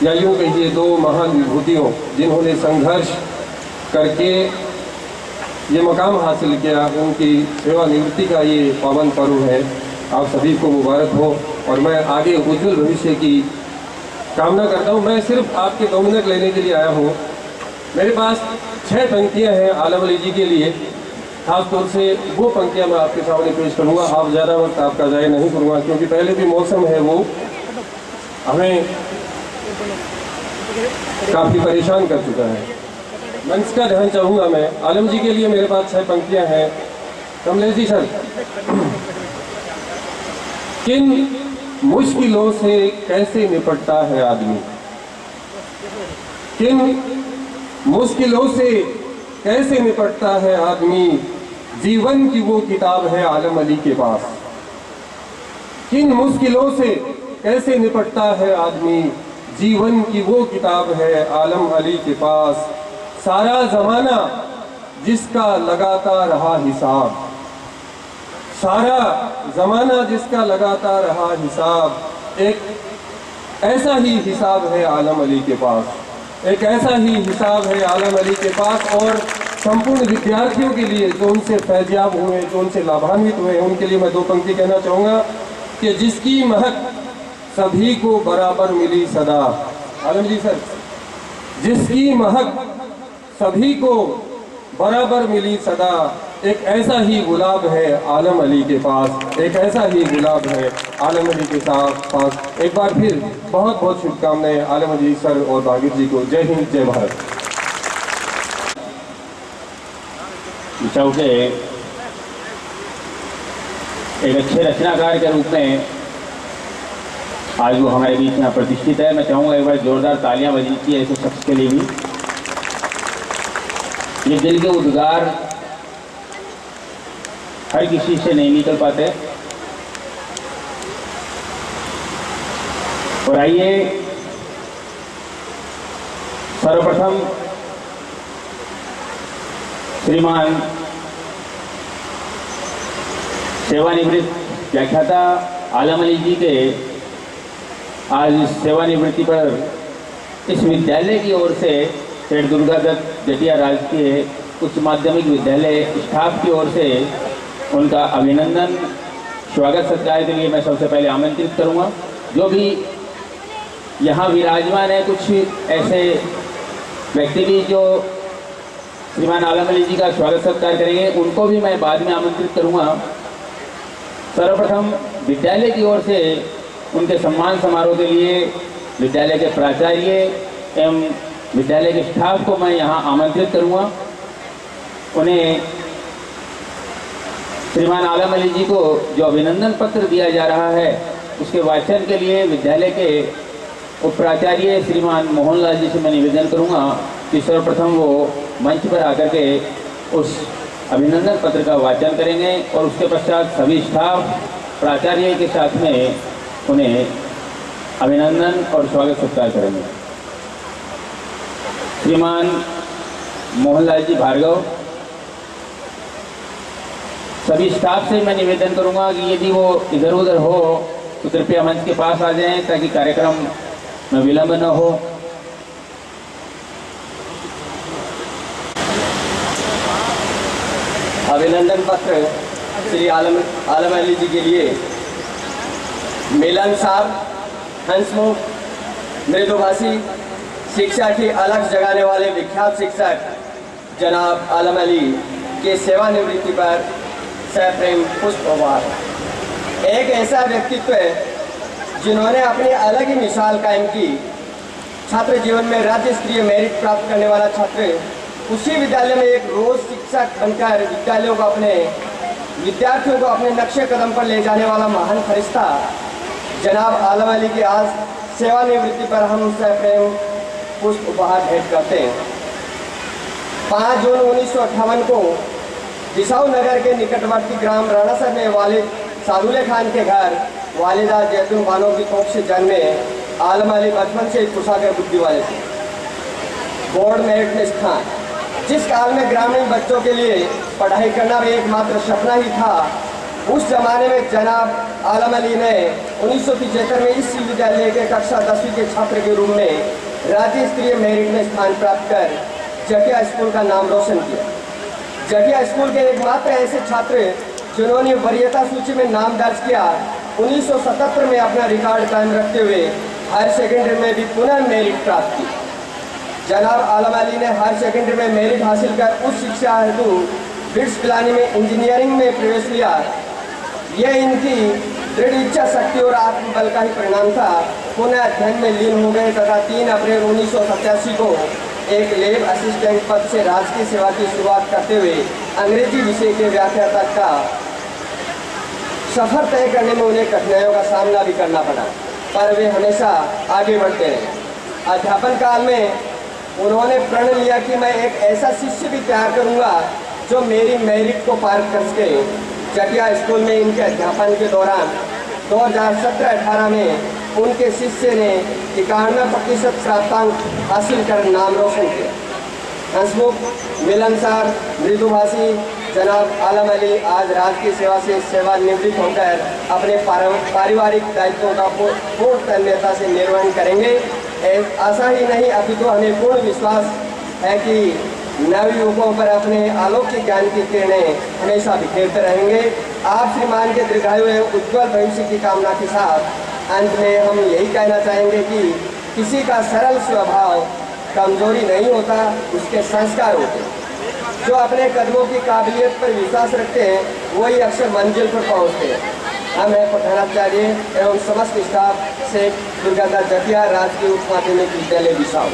या यूँ कहिए दो महान विभूतियों जिन्होंने संघर्ष करके ये मकाम हासिल किया, उनकी सेवानिवृत्ति का ये पावन पर्व है। आप सभी को मुबारक हो और मैं आगे उज्जवल भविष्य की कामना करता हूँ। मैं सिर्फ आपके 2 मिनट लेने के लिए आया हूँ। मेरे पास 6 पंक्तियाँ हैं आलम अली जी के लिए। खास तौर से वो पंक्तियाँ मैं आपके सामने पेश करूँगा। आप ज़्यादा वक्त आपका ज़ाया नहीं करूँगा क्योंकि पहले भी मौसम है वो हमें काफ़ी परेशान कर चुका है। मंच का ध्यान चाहूँगा मैं। आलम जी के लिए मेरे पास 6 पंक्तियाँ हैं। कमलेश जी सर, किन मुश्किलों से कैसे निपटता है आदमी, किन मुश्किलों से कैसे निपटता है आदमी, जीवन की वो किताब है आलम अली के पास। किन मुश्किलों से कैसे निपटता है आदमी, जीवन की वो किताब है आलम अली के पास। सारा जमाना जिसका लगाता रहा हिसाब, सारा जमाना जिसका लगाता रहा हिसाब, एक ऐसा ही हिसाब है आलम अली के पास, एक ऐसा ही हिसाब है आलम अली के पास। और संपूर्ण विद्यार्थियों के लिए जो उनसे फैज़याब हुए, जो उनसे लाभान्वित हुए, उनके लिए मैं 2 पंक्ति कहना चाहूँगा कि जिसकी महक सभी को बराबर मिली सदा। आलम जी सर, जिसकी महक सभी को बराबर मिली सदा, एक ऐसा ही गुलाब है आलम अली के पास, एक ऐसा ही गुलाब है आलम अली के पास। एक बार फिर बहुत बहुत शुभकामनाएं आलम अली सर और भागीर जी को। जय हिंद, जय भारत। चौके एक अच्छे रचनाकार के रूप में आज वो हमारे बीच में प्रतिष्ठित है। मैं चाहूँगा एक बार जोरदार तालियां बजनी चाहिए ऐसे शख्स के लिए भी। ये दिल के उद्गार हर किसी से नहीं निकल पाते। और आइए सर्वप्रथम श्रीमान सेवानिवृत्त व्याख्याता आलम अली जी के आज सेवानिवृत्ति पर इस विद्यालय की ओर से सेठ दुर्गादत्त जटिया राजकीय उच्च माध्यमिक विद्यालय स्टाफ की ओर से उनका अभिनंदन स्वागत सत्कार के लिए मैं सबसे पहले आमंत्रित करूंगा। जो भी यहाँ विराजमान है, कुछ ऐसे व्यक्ति भी जो श्रीमान आलम अली जी का स्वागत सत्कार करेंगे, उनको भी मैं बाद में आमंत्रित करूंगा। सर्वप्रथम विद्यालय की ओर से उनके सम्मान समारोह के लिए विद्यालय के प्राचार्य एवं विद्यालय के स्टाफ को मैं यहाँ आमंत्रित करूँगा। उन्हें श्रीमान आलम अली जी को जो अभिनंदन पत्र दिया जा रहा है उसके वाचन के लिए विद्यालय के उप प्राचार्य श्रीमान मोहनलाल जी से मैं निवेदन करूँगा कि सर्वप्रथम वो मंच पर आकर के उस अभिनंदन पत्र का वाचन करेंगे और उसके पश्चात सभी स्टाफ प्राचार्य के साथ में उन्हें अभिनंदन और स्वागत सत्कार करेंगे। श्रीमान मोहनलाल जी भार्गव, सभी स्टाफ से मैं निवेदन करूंगा कि यदि वो इधर उधर हो तो कृपया मंच के पास आ जाएं ताकि कार्यक्रम में विलंब न हो। अभिनंदन पत्र श्री आलम अली जी के लिए मिलनसार, हंसमुख, मृदुभाषी, शिक्षा की अलग जगाने वाले विख्यात शिक्षक जनाब आलम अली के सेवानिवृत्ति पर सप्रेम पुष्प उपहार। एक ऐसा व्यक्तित्व है जिन्होंने अपनी अलग ही मिसाल कायम की। छात्र जीवन में राज्य स्तरीय मेरिट प्राप्त करने वाला छात्र उसी विद्यालय में एक रोज शिक्षक बनकर विद्यार्थियों को अपने नक्शे कदम पर ले जाने वाला महान फरिश्ता जनाब आलम अली की आज सेवानिवृत्ति पर हम सप्रेम पुष्प उपहार भेंट करते हैं। 5 जून 1958 को बिसाऊ नगर के निकटवर्ती ग्राम राणासर में वालिद सादुल्ले खान के घर वालिदा जैतून बानो की कोख से जन्मे आलम अली बचपन से कुशागर बुद्धि वाले थे। बोर्ड मेरिट में स्थान, जिस काल में ग्रामीण बच्चों के लिए पढ़ाई करना भी एकमात्र सपना ही था, उस जमाने में जनाब आलम अली ने 1975 में इस विद्यालय के कक्षा 10वीं के छात्र के रूप में राज्य स्तरीय मेरिट में स्थान प्राप्त कर जटिया स्कूल का नाम रोशन किया। जटिया स्कूल के एकमात्र ऐसे छात्र जिन्होंने वरीयता सूची में नाम दर्ज किया। 1977 में अपना रिकॉर्ड कायम रखते हुए हायर सेकेंडरी में भी पुनः मेरिट प्राप्त की। जनाब आलम अली ने हायर सेकेंडरी में मेरिट हासिल कर उच्च शिक्षा हेतु बिट्स पिलानी में इंजीनियरिंग में प्रवेश लिया। यह इनकी दृढ़ इच्छा शक्ति और आत्मबल का ही परिणाम था। पुनः अध्ययन में लीन हो गए तथा 3 अप्रैल 1987 को एक लैब असिस्टेंट पद से राजकीय सेवा की शुरुआत करते हुए अंग्रेजी विषय के व्याख्या तक का सफर तय करने में उन्हें कठिनाइयों का सामना भी करना पड़ा, पर वे हमेशा आगे बढ़ते रहे। अध्यापन काल में उन्होंने प्रण लिया कि मैं एक ऐसा शिष्य भी तैयार करूंगा जो मेरी मेरिट को पार कर सके। जटिया स्कूल में इनके अध्यापन के दौरान 2017-18 में उनके शिष्य ने 91% प्राप्तांक हासिल कर नाम रोशन किया। हंसमुख, मिलनसार, मृदुभाषी जनाब आलम अली आज राजकीय सेवा से सेवानिवृत्त होकर अपने पारिवारिक दायित्वों का पूर्ण तन्मयता से निर्वहन करेंगे। आशा ही नहीं अपितु हमें पूर्ण विश्वास है कि नवयुवकों पर अपने अलौकिक ज्ञान की किरणें हमेशा बिखेरते रहेंगे। आप श्रीमान के दीर्घायु एवं उज्ज्वल भविष्य की कामना के साथ अंत में हम यही कहना चाहेंगे कि किसी का सरल स्वभाव कमजोरी नहीं होता, उसके संस्कार होते हैं। जो अपने कदमों की काबिलियत पर विश्वास रखते हैं वही अक्सर मंजिल पर पहुंचते हैं। हम हैं प्रधानाचार्य एवं समस्त स्टाफ से दुर्गादास जटिया राजकीय उच्च माध्यमिक विद्यालय बिसाऊ।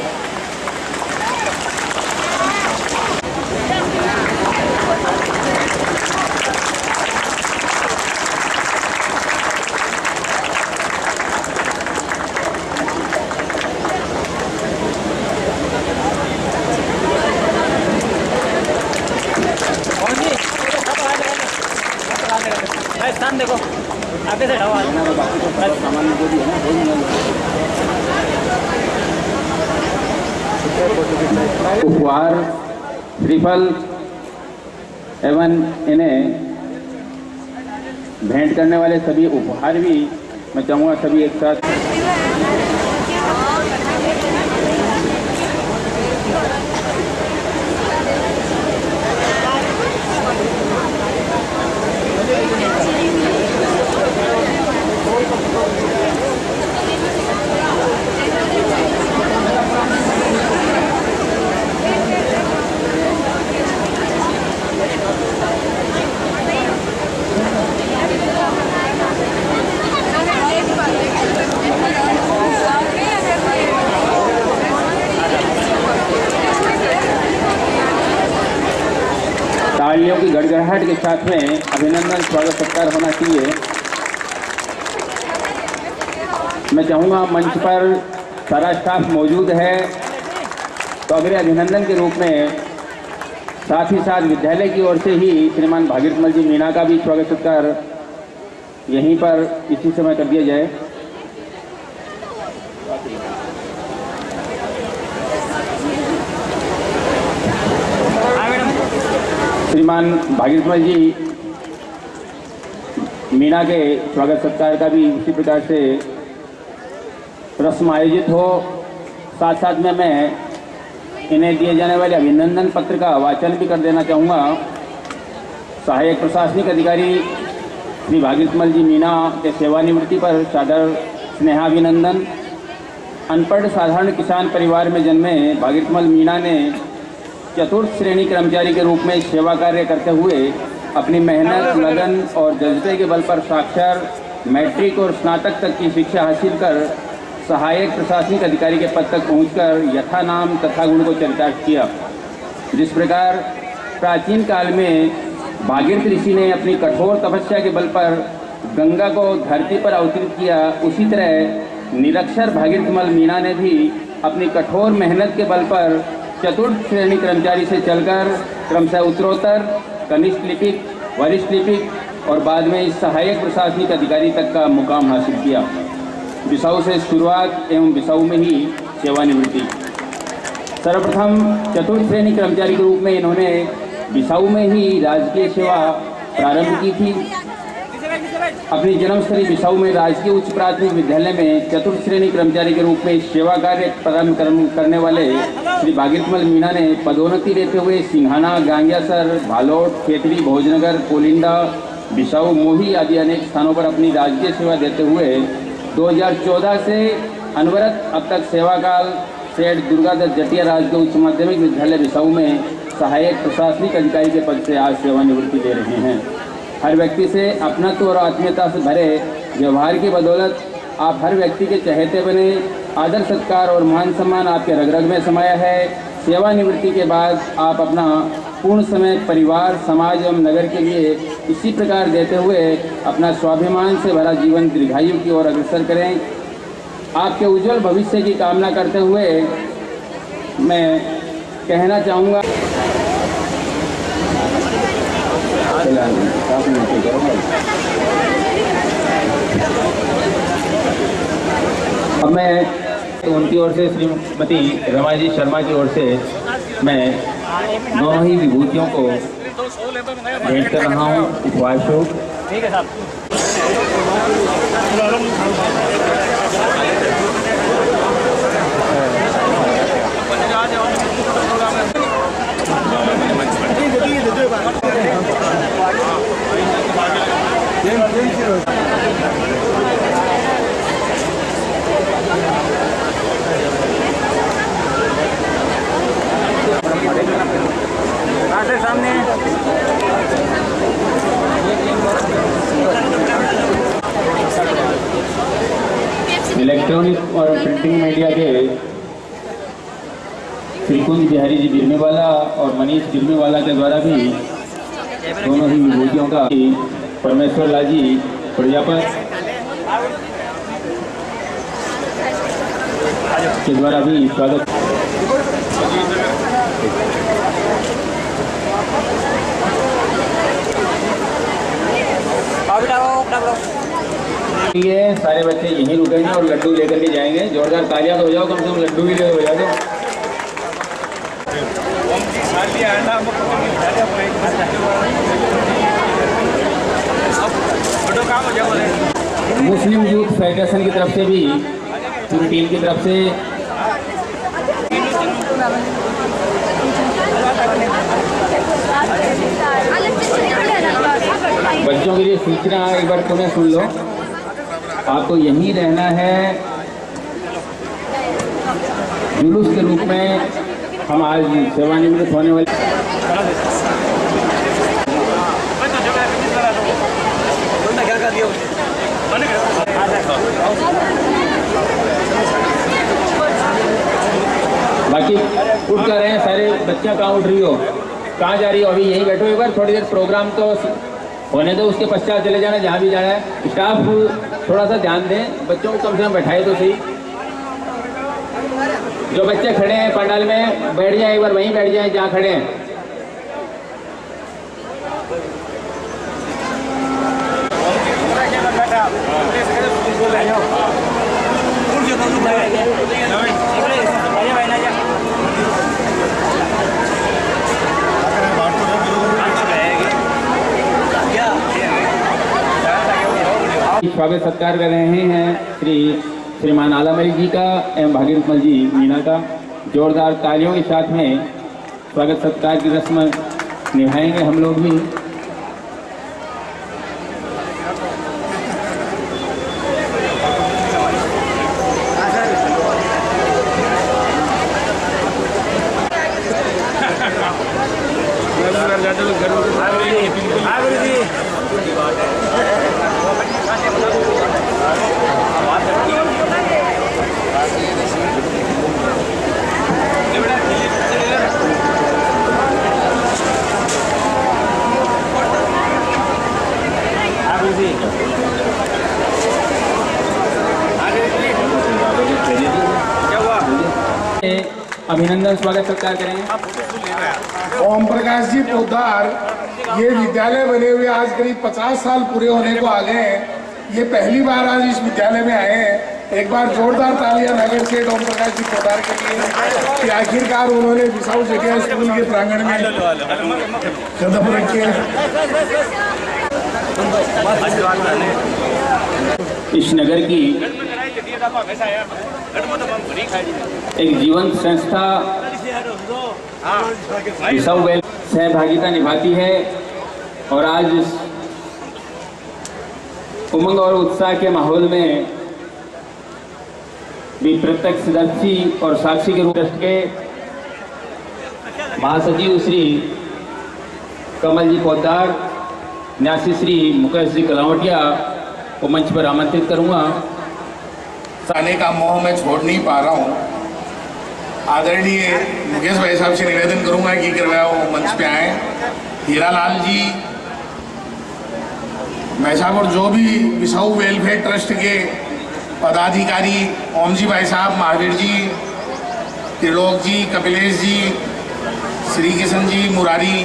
स्थान देखो आगे से ढवा उपहार श्रीफल एवं इन्हें भेंट करने वाले सभी उपहार भी मैं चाहूँगा सभी एक साथ तालियों की गड़गड़ाहट के साथ में अभिनंदन स्वागत सत्कार होना चाहिए। मैं चाहूँगा मंच पर सारा स्टाफ मौजूद है तो अगले अभिनंदन के रूप में साथ ही साथ विद्यालय की ओर से ही श्रीमान भागीरथमल जी मीणा का भी स्वागत सत्कार यहीं पर इसी समय कर दिया जाए। श्रीमान भागीरथमल जी मीणा के स्वागत सत्कार का भी उसी प्रकार से रस्म आयोजित हो। साथ साथ में मैं इन्हें दिए जाने वाले अभिनंदन पत्र का वाचन भी कर देना चाहूँगा। सहायक प्रशासनिक अधिकारी श्री भागीरथमल जी मीणा के सेवानिवृत्ति पर सादर स्नेहाभिनंदन। अनपढ़ साधारण किसान परिवार में जन्मे भागीरथमल मीणा ने चतुर्थ श्रेणी कर्मचारी के रूप में सेवा कार्य करते हुए अपनी मेहनत, लगन और जज्बे के बल पर साक्षर मैट्रिक और स्नातक तक की शिक्षा हासिल कर सहायक प्रशासनिक अधिकारी के पद तक पहुंचकर यथा नाम तथा गुण को चरितार्थ किया। जिस प्रकार प्राचीन काल में भागीरथ ऋषि ने अपनी कठोर तपस्या के बल पर गंगा को धरती पर अवतरित किया, उसी तरह निरक्षर भागीरथमल मीणा ने भी अपनी कठोर मेहनत के बल पर चतुर्थ श्रेणी कर्मचारी से चलकर क्रमशः उत्तरोत्तर, कनिष्ठ लिपिक, वरिष्ठ लिपिक और बाद में सहायक प्रशासनिक अधिकारी तक का मुकाम हासिल किया। बिसाऊ से शुरुआत एवं बिसाऊ में ही सेवानिवृत्ति। सर्वप्रथम चतुर्थ श्रेणी कर्मचारी के रूप में इन्होंने बिसाऊ में ही राजकीय सेवा प्रारंभ की थी। अपनी जन्मस्थली बिसाऊ में राजकीय उच्च प्राथमिक विद्यालय में चतुर्थ श्रेणी कर्मचारी के रूप में सेवा कार्य प्रारंभ करने वाले श्री भागीरथमल मीणा ने पदोन्नति लेते हुए सिंघाना, गांगियासर, भालोट, खेतरी, भोजनगर, कोलिंडा, बिसाऊ, मोही आदि अनेक स्थानों पर अपनी राजकीय सेवा देते हुए 2014 से अनवरत अब तक सेवा काल सेठ दुर्गादत्त जटिया राजकीय उच्च माध्यमिक विद्यालय बिसाऊ में सहायक प्रशासनिक अधिकारी के पद से आज सेवानिवृत्ति ले रहे हैं। हर व्यक्ति से अपनत्व और आत्मीयता से भरे व्यवहार की बदौलत आप हर व्यक्ति के चहेते बने। आदर सत्कार और मान सम्मान आपके रग रग में समाया है। सेवानिवृत्ति के बाद आप अपना पूर्ण समय परिवार, समाज एवं नगर के लिए इसी प्रकार देते हुए अपना स्वाभिमान से भरा जीवन दीर्घायु की ओर अग्रसर करें। आपके उज्जवल भविष्य की कामना करते हुए मैं कहना चाहूँगा अब मैं उनकी ओर से श्रीमती रमा जी शर्मा की ओर से मैं दोनों ही विभूतियों को भेंट कर रहा हूँ। उपवास हो। ठीक है साहब। सामने इलेक्ट्रॉनिक और प्रिंटिंग मीडिया के श्रीकुंज बिहारी जी गिरनेवाला और मनीष गिरनेवाला के द्वारा भी दोनों ही विभूतियों का परमेश्वर लाल जी प्रजापत के द्वारा भी स्वागत। ये सारे बच्चे यहीं रुकेंगे और लड्डू लेकर के जाएंगे। जोरदार तालियां तो हो जाओ, कम से कम लड्डू भी ले हो जाओ। मुस्लिम यूथ फेडरेशन की तरफ से भी पूरी टीम की तरफ से बच्चों के लिए सूचना एक बार तुम्हें सुन लो। आपको यहीं रहना है। जुलूस के रूप में हम आज सेवानिवृत्त होने वाले बाकी उठ कर रहे हैं। सारे बच्चियां कहाँ उठ रही हो? कहाँ जा रही हो? अभी यहीं बैठो एक बार, थोड़ी देर प्रोग्राम तो होने दो, उसके पश्चात चले जाना जहाँ भी जाना है। स्टाफ थोड़ा सा ध्यान दें, बच्चों को कम से कम बैठाए तो सही। जो बच्चे खड़े हैं पंडाल में बैठ जाए, एक बार वहीं बैठ जाए जहाँ खड़े हैं। स्वागत सत्कार कर रहे हैं श्रीमान आलम अली जी का एवं भागीरथ जी मीना का। जोरदार तालियों के साथ में स्वागत सत्कार की रस्म निभाएंगे हम लोग भी। अभिनंदन स्वागत सत्कार करेंगे। ओम प्रकाश जी पोद्दार, ये विद्यालय बने हुए आज करीब 50 साल पूरे होने को आ गए हैं। ये पहली बार आज इस विद्यालय में आए हैं। एक बार जोरदार तालियां नगर से ओम प्रकाश जी पोद्दार के लिए कि आखिरकार उन्होंने बिसाऊ जटिया स्कूल के प्रांगण में कदम रखे। इस नगर की एक जीवंत संस्था बिसाऊ वेल सहभागिता निभाती है और आज इस उमंग और उत्साह के माहौल में भी प्रत्यक्षदर्शी और साक्षी के रूप के महासचिव श्री कमल जी पोद्दार, न्यासी श्री मुकेश जी कलावटिया को मंच पर आमंत्रित करूंगा। आने का मोह मैं छोड़ नहीं पा रहा हूँ। आदरणीय मुकेश भाई साहब से निवेदन करूंगा कि कृपया वो मंच पे आए। हीरालाल जी, मैं साहब और जो भी बिसाऊ वेलफेयर ट्रस्ट के पदाधिकारी, ओम जी भाई साहब, महावीर जी, त्रिलोक जी, कपिलेश जी, श्री किशन जी, मुरारी,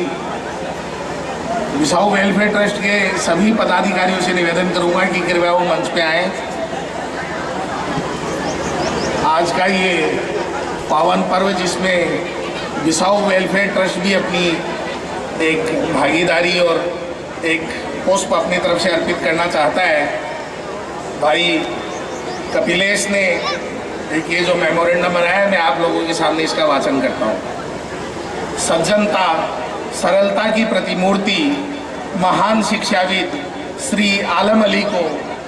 बिसाऊ वेलफेयर ट्रस्ट के सभी पदाधिकारियों से निवेदन करूंगा कि कृपया वो मंच पे आए। आज का ये पावन पर्व जिसमें बिसाऊ वेलफेयर ट्रस्ट भी अपनी एक भागीदारी और एक पुष्प अपनी तरफ से अर्पित करना चाहता है। भाई कपिलेश ने एक ये जो मेमोरेंडम बनाया है, मैं आप लोगों के सामने इसका वाचन करता हूँ। सज्जनता सरलता की प्रतिमूर्ति महान शिक्षाविद श्री आलम अली को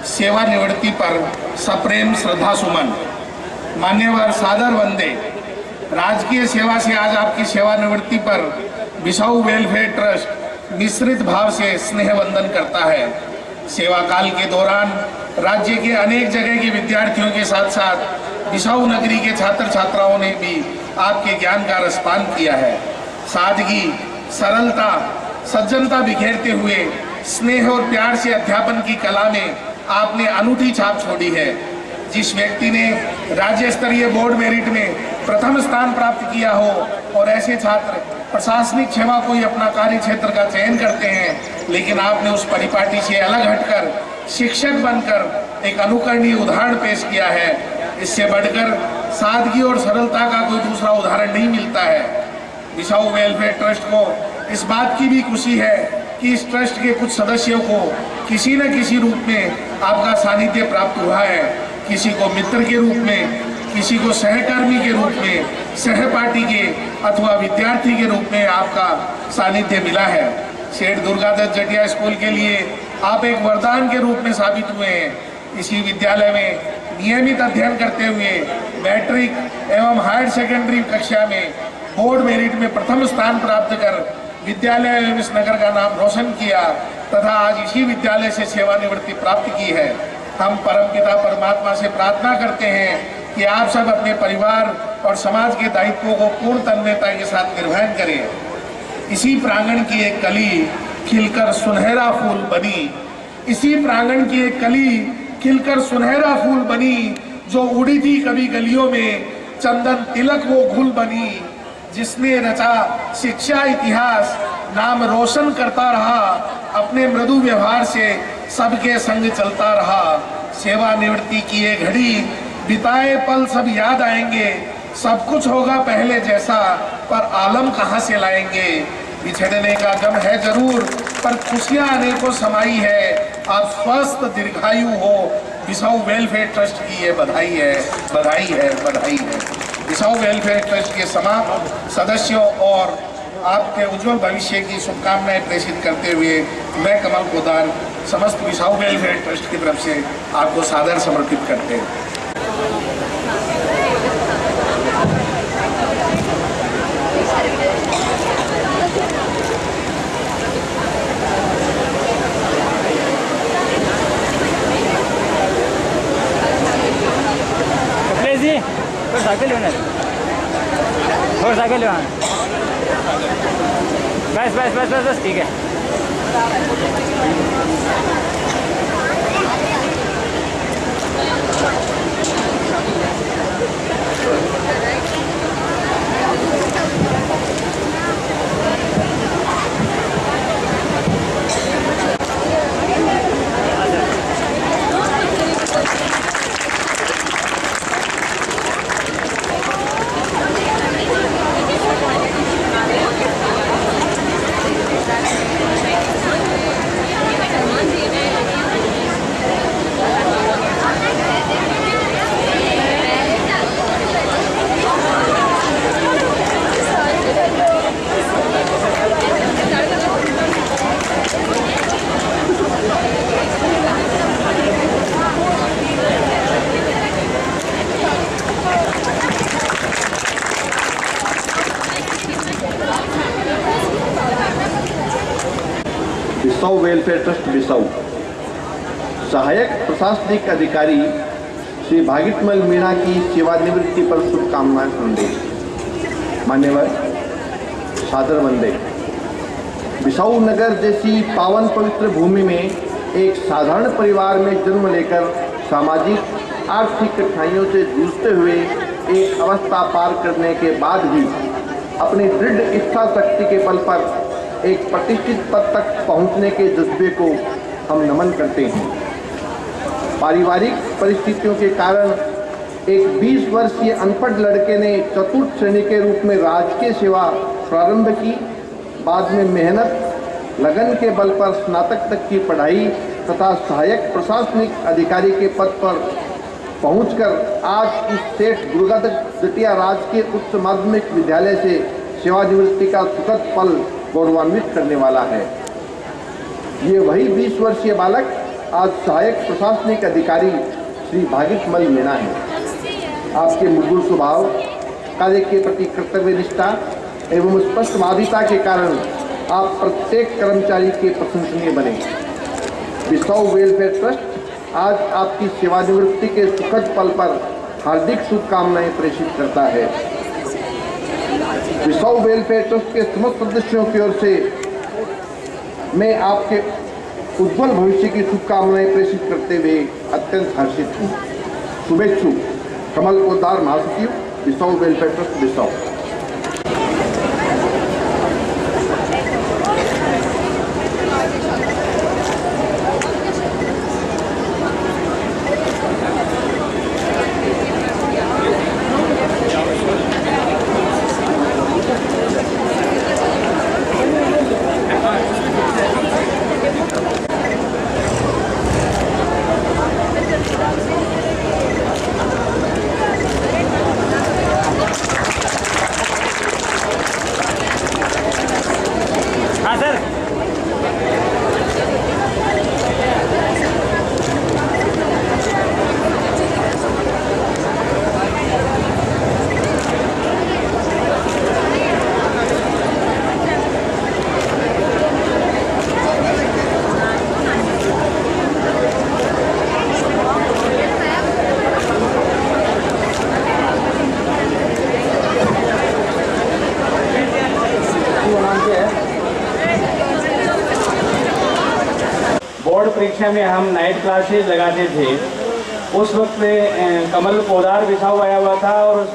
सेवानिवृत्ति पर सप्रेम श्रद्धा सुमन। मान्यवर सादर वंदे। राजकीय सेवा से आज आपकी सेवानिवृत्ति पर बिसाऊ वेलफेयर ट्रस्ट मिश्रित भाव से स्नेह वंदन करता है। सेवा काल के दौरान राज्य के अनेक जगह के विद्यार्थियों के साथ साथ बिसाऊ नगरी के छात्र छात्राओं ने भी आपके ज्ञान का रसपान किया है। सादगी, सरलता, सज्जनता बिखेरते हुए स्नेह और प्यार से अध्यापन की कला में आपने अनूठी छाप छोड़ी है। जिस व्यक्ति ने राज्य स्तरीय बोर्ड मेरिट में प्रथम स्थान प्राप्त किया हो और ऐसे छात्र प्रशासनिक सेवा को ही अपना कार्य क्षेत्र का चयन करते हैं, लेकिन आपने उस परिपाटी से अलग हटकर शिक्षक बनकर एक अनुकरणीय उदाहरण पेश किया है। इससे बढ़कर सादगी और सरलता का कोई दूसरा उदाहरण नहीं मिलता है। बिसाऊ वेलफेयर ट्रस्ट को इस बात की भी खुशी है कि इस ट्रस्ट के कुछ सदस्यों को किसी न किसी रूप में आपका सानिध्य प्राप्त हुआ है। किसी को मित्र के रूप में, किसी को सहकर्मी के रूप में, सहपाठी के अथवा विद्यार्थी के रूप में आपका सानिध्य मिला है। सेठ दुर्गादत्त जटिया स्कूल के लिए आप एक वरदान के रूप में साबित हुए हैं। इसी विद्यालय में नियमित अध्ययन करते हुए मैट्रिक एवं हायर सेकेंडरी कक्षा में बोर्ड मेरिट में प्रथम स्थान प्राप्त कर विद्यालय एवं इस नगर का नाम रोशन किया तथा आज इसी विद्यालय से सेवानिवृत्ति प्राप्त की है। हम परमपिता परमात्मा से प्रार्थना करते हैं कि आप सब अपने परिवार और समाज के दायित्वों को पूर्ण तन्मयता के साथ निर्वहन करें। इसी प्रांगण की एक कली खिलकर सुनहरा फूल बनी, इसी प्रांगण की एक कली खिलकर सुनहरा फूल बनी, जो उड़ी थी कभी गलियों में चंदन तिलक वो घुल बनी। जिसने रचा शिक्षा इतिहास नाम रोशन करता रहा, अपने मृदु व्यवहार से सबके संग चलता रहा। सेवानिवृत्ति की ये घड़ी बिताए पल सब याद आएंगे, सब कुछ होगा पहले जैसा पर आलम कहाँ से लाएंगे। बिछड़ने का गम है जरूर पर खुशियां अनेकों समाई है। आप स्वस्थ दीर्घायु हो, बिसाऊ वेलफेयर ट्रस्ट की ये बधाई है, बधाई है, बधाई है। बिसाऊ वेलफेयर ट्रस्ट के समाप्त सदस्यों और आपके उज्जवल भविष्य की शुभकामनाएं प्रेषित करते हुए मैं कमल पोदार समस्त बिसाऊ वेलफेयर ट्रस्ट की तरफ से आपको सादर समर्पित करते हैं। जी साइकिल लेना और साइकिल लेना बस बस बस बस बस ठीक है। बिसाऊ वेलफेयर ट्रस्ट बिसाऊ सहायक प्रशासनिक अधिकारी श्री भागितमल मीणा की सेवानिवृत्ति पर शुभकामनाएं संदेश। मान्यवर, सादर वंदे। बिसाऊ नगर जैसी पावन पवित्र भूमि में एक साधारण परिवार में जन्म लेकर सामाजिक आर्थिक कठिनाइयों से जूझते हुए एक अवस्था पार करने के बाद भी अपनी दृढ़ इच्छा शक्ति के बल पर एक प्रतिष्ठित पद तक पहुंचने के जज्बे को हम नमन करते हैं। पारिवारिक परिस्थितियों के कारण एक 20 वर्षीय अनपढ़ लड़के ने चतुर्थ श्रेणी के रूप में राजकीय सेवा प्रारंभ की। बाद में मेहनत लगन के बल पर स्नातक तक की पढ़ाई तथा सहायक प्रशासनिक अधिकारी के पद पर पहुंचकर आज इस सेठ दुर्गादत्त जटिया राजकीय उच्च माध्यमिक विद्यालय से सेवानिवृत्ति का सुखद पल गौरवान्वित करने वाला है। ये वही 20 वर्षीय बालक आज सहायक प्रशासनिक अधिकारी श्री भागितमल मीणा है। आपके मृदुल स्वभाव, कार्य के प्रति कर्तव्य निष्ठा एवं स्पष्टवादिता के कारण आप प्रत्येक कर्मचारी के प्रशंसनीय बने। बिसाऊ वेलफेयर ट्रस्ट आज आपकी सेवानिवृत्ति के सुखद पल पर हार्दिक शुभकामनाएं प्रेषित करता है। बिसाऊ वेलफेयर ट्रस्ट के समस्त सदस्यों की ओर से मैं आपके उज्जवल भविष्य की शुभकामनाएं प्रेषित करते हुए अत्यंत हर्षित हूँ। शुभेच्छु, कमल पोदार, महासचिव, बिसाऊ वेलफेयर ट्रस्ट बिसाऊ। परीक्षा में हम नाइट क्लासेज लगाते थे, उस वक्त में कमल पोदार बिछाव आया हुआ था और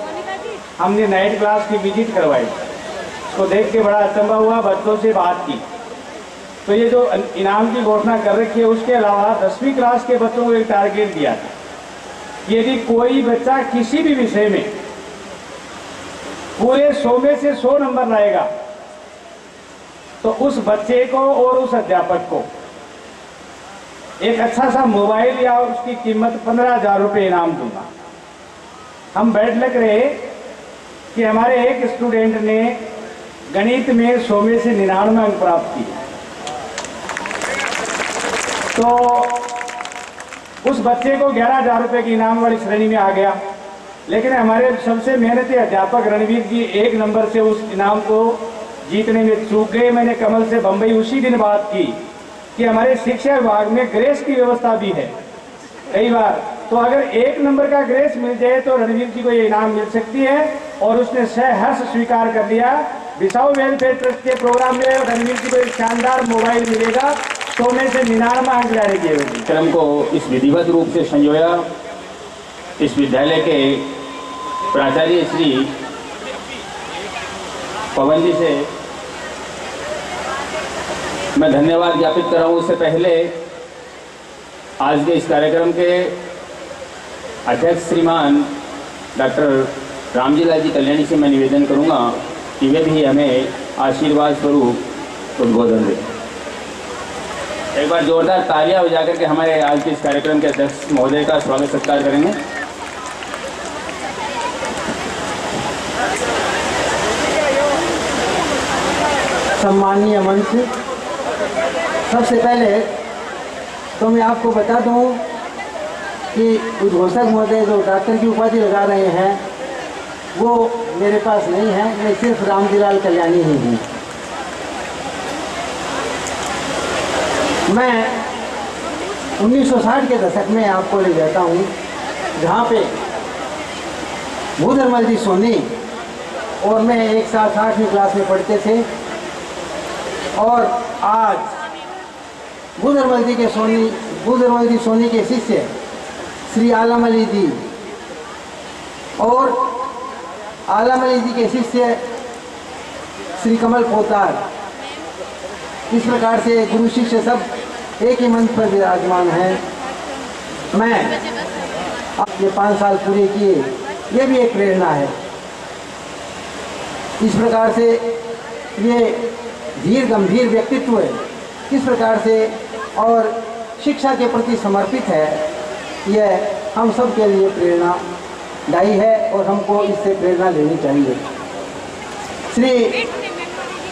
हमने नाइट क्लास की विजिट करवाई। उसको देख के बड़ा अचंभा हुआ, बच्चों से बात की तो ये जो इनाम की घोषणा कर रखी है, उसके अलावा 10वीं क्लास के बच्चों को एक टारगेट दिया था, यदि कोई बच्चा किसी भी विषय में पूरे 100 में से 100 नंबर लाएगा तो उस बच्चे को और उस अध्यापक को एक अच्छा सा मोबाइल या उसकी कीमत 15,000 रुपये इनाम दूंगा। हम बैड लग रहे कि हमारे एक स्टूडेंट ने गणित में 100 में से 99 अंक प्राप्त किए, तो उस बच्चे को 11,000 रुपये की इनाम वाली श्रेणी में आ गया। लेकिन हमारे सबसे मेहनती अध्यापक रणवीर जी 1 नंबर से उस इनाम को जीतने में चूक गए। मैंने कमल से बम्बई उसी दिन बात की कि हमारे शिक्षा विभाग में ग्रेस की व्यवस्था भी है कई बार, तो अगर 1 नंबर का ग्रेस मिल जाए तो रणवीर जी को ये इनाम मिल सकती है, और उसने सहर्ष स्वीकार कर लिया। बिसाऊ वेलफेयर ट्रस्ट के प्रोग्राम में रणवीर जी को एक शानदार मोबाइल मिलेगा, 100 में से 99 अंक लाने के कार्यक्रम को इस विधिवत रूप से संजोया इस विद्यालय के प्राचार्य श्री पवन जी से मैं धन्यवाद ज्ञापित कर रहा हूँ। उससे पहले आज के इस कार्यक्रम के अध्यक्ष श्रीमान डॉक्टर रामजी लाल जी कल्याणी से मैं निवेदन करूँगा कि वे भी हमें आशीर्वाद स्वरूप उद्बोधन दें। एक बार जोरदार तालियां बजा करके हमारे आज के इस कार्यक्रम के अध्यक्ष महोदय का स्वागत सत्कार करेंगे। सम्माननीय मंच, सबसे पहले तो मैं आपको बता दूं कि उद्घोषक महोदय जो डॉक्टर की उपाधि लगा रहे हैं वो मेरे पास नहीं है, मैं सिर्फ रामजी लाल कल्याणी ही हूँ। मैं 1960 के दशक में आपको ले जाता हूँ, जहाँ पे भूधरमल जी सोनी और मैं एक साथ 8वीं क्लास में पढ़ते थे, और आज भूधरमल जी सोनी के शिष्य श्री आलम अली जी और आलम अली जी के शिष्य श्री कमल पोदार, इस प्रकार से गुरु शिष्य सब एक ही मंच पर विराजमान हैं। मैं ये 5 साल पूरे किए, ये भी एक प्रेरणा है। इस प्रकार से ये धीर गंभीर व्यक्तित्व किस प्रकार से और शिक्षा के प्रति समर्पित है, यह हम सब के लिए प्रेरणादायी है और हमको इससे प्रेरणा लेनी चाहिए।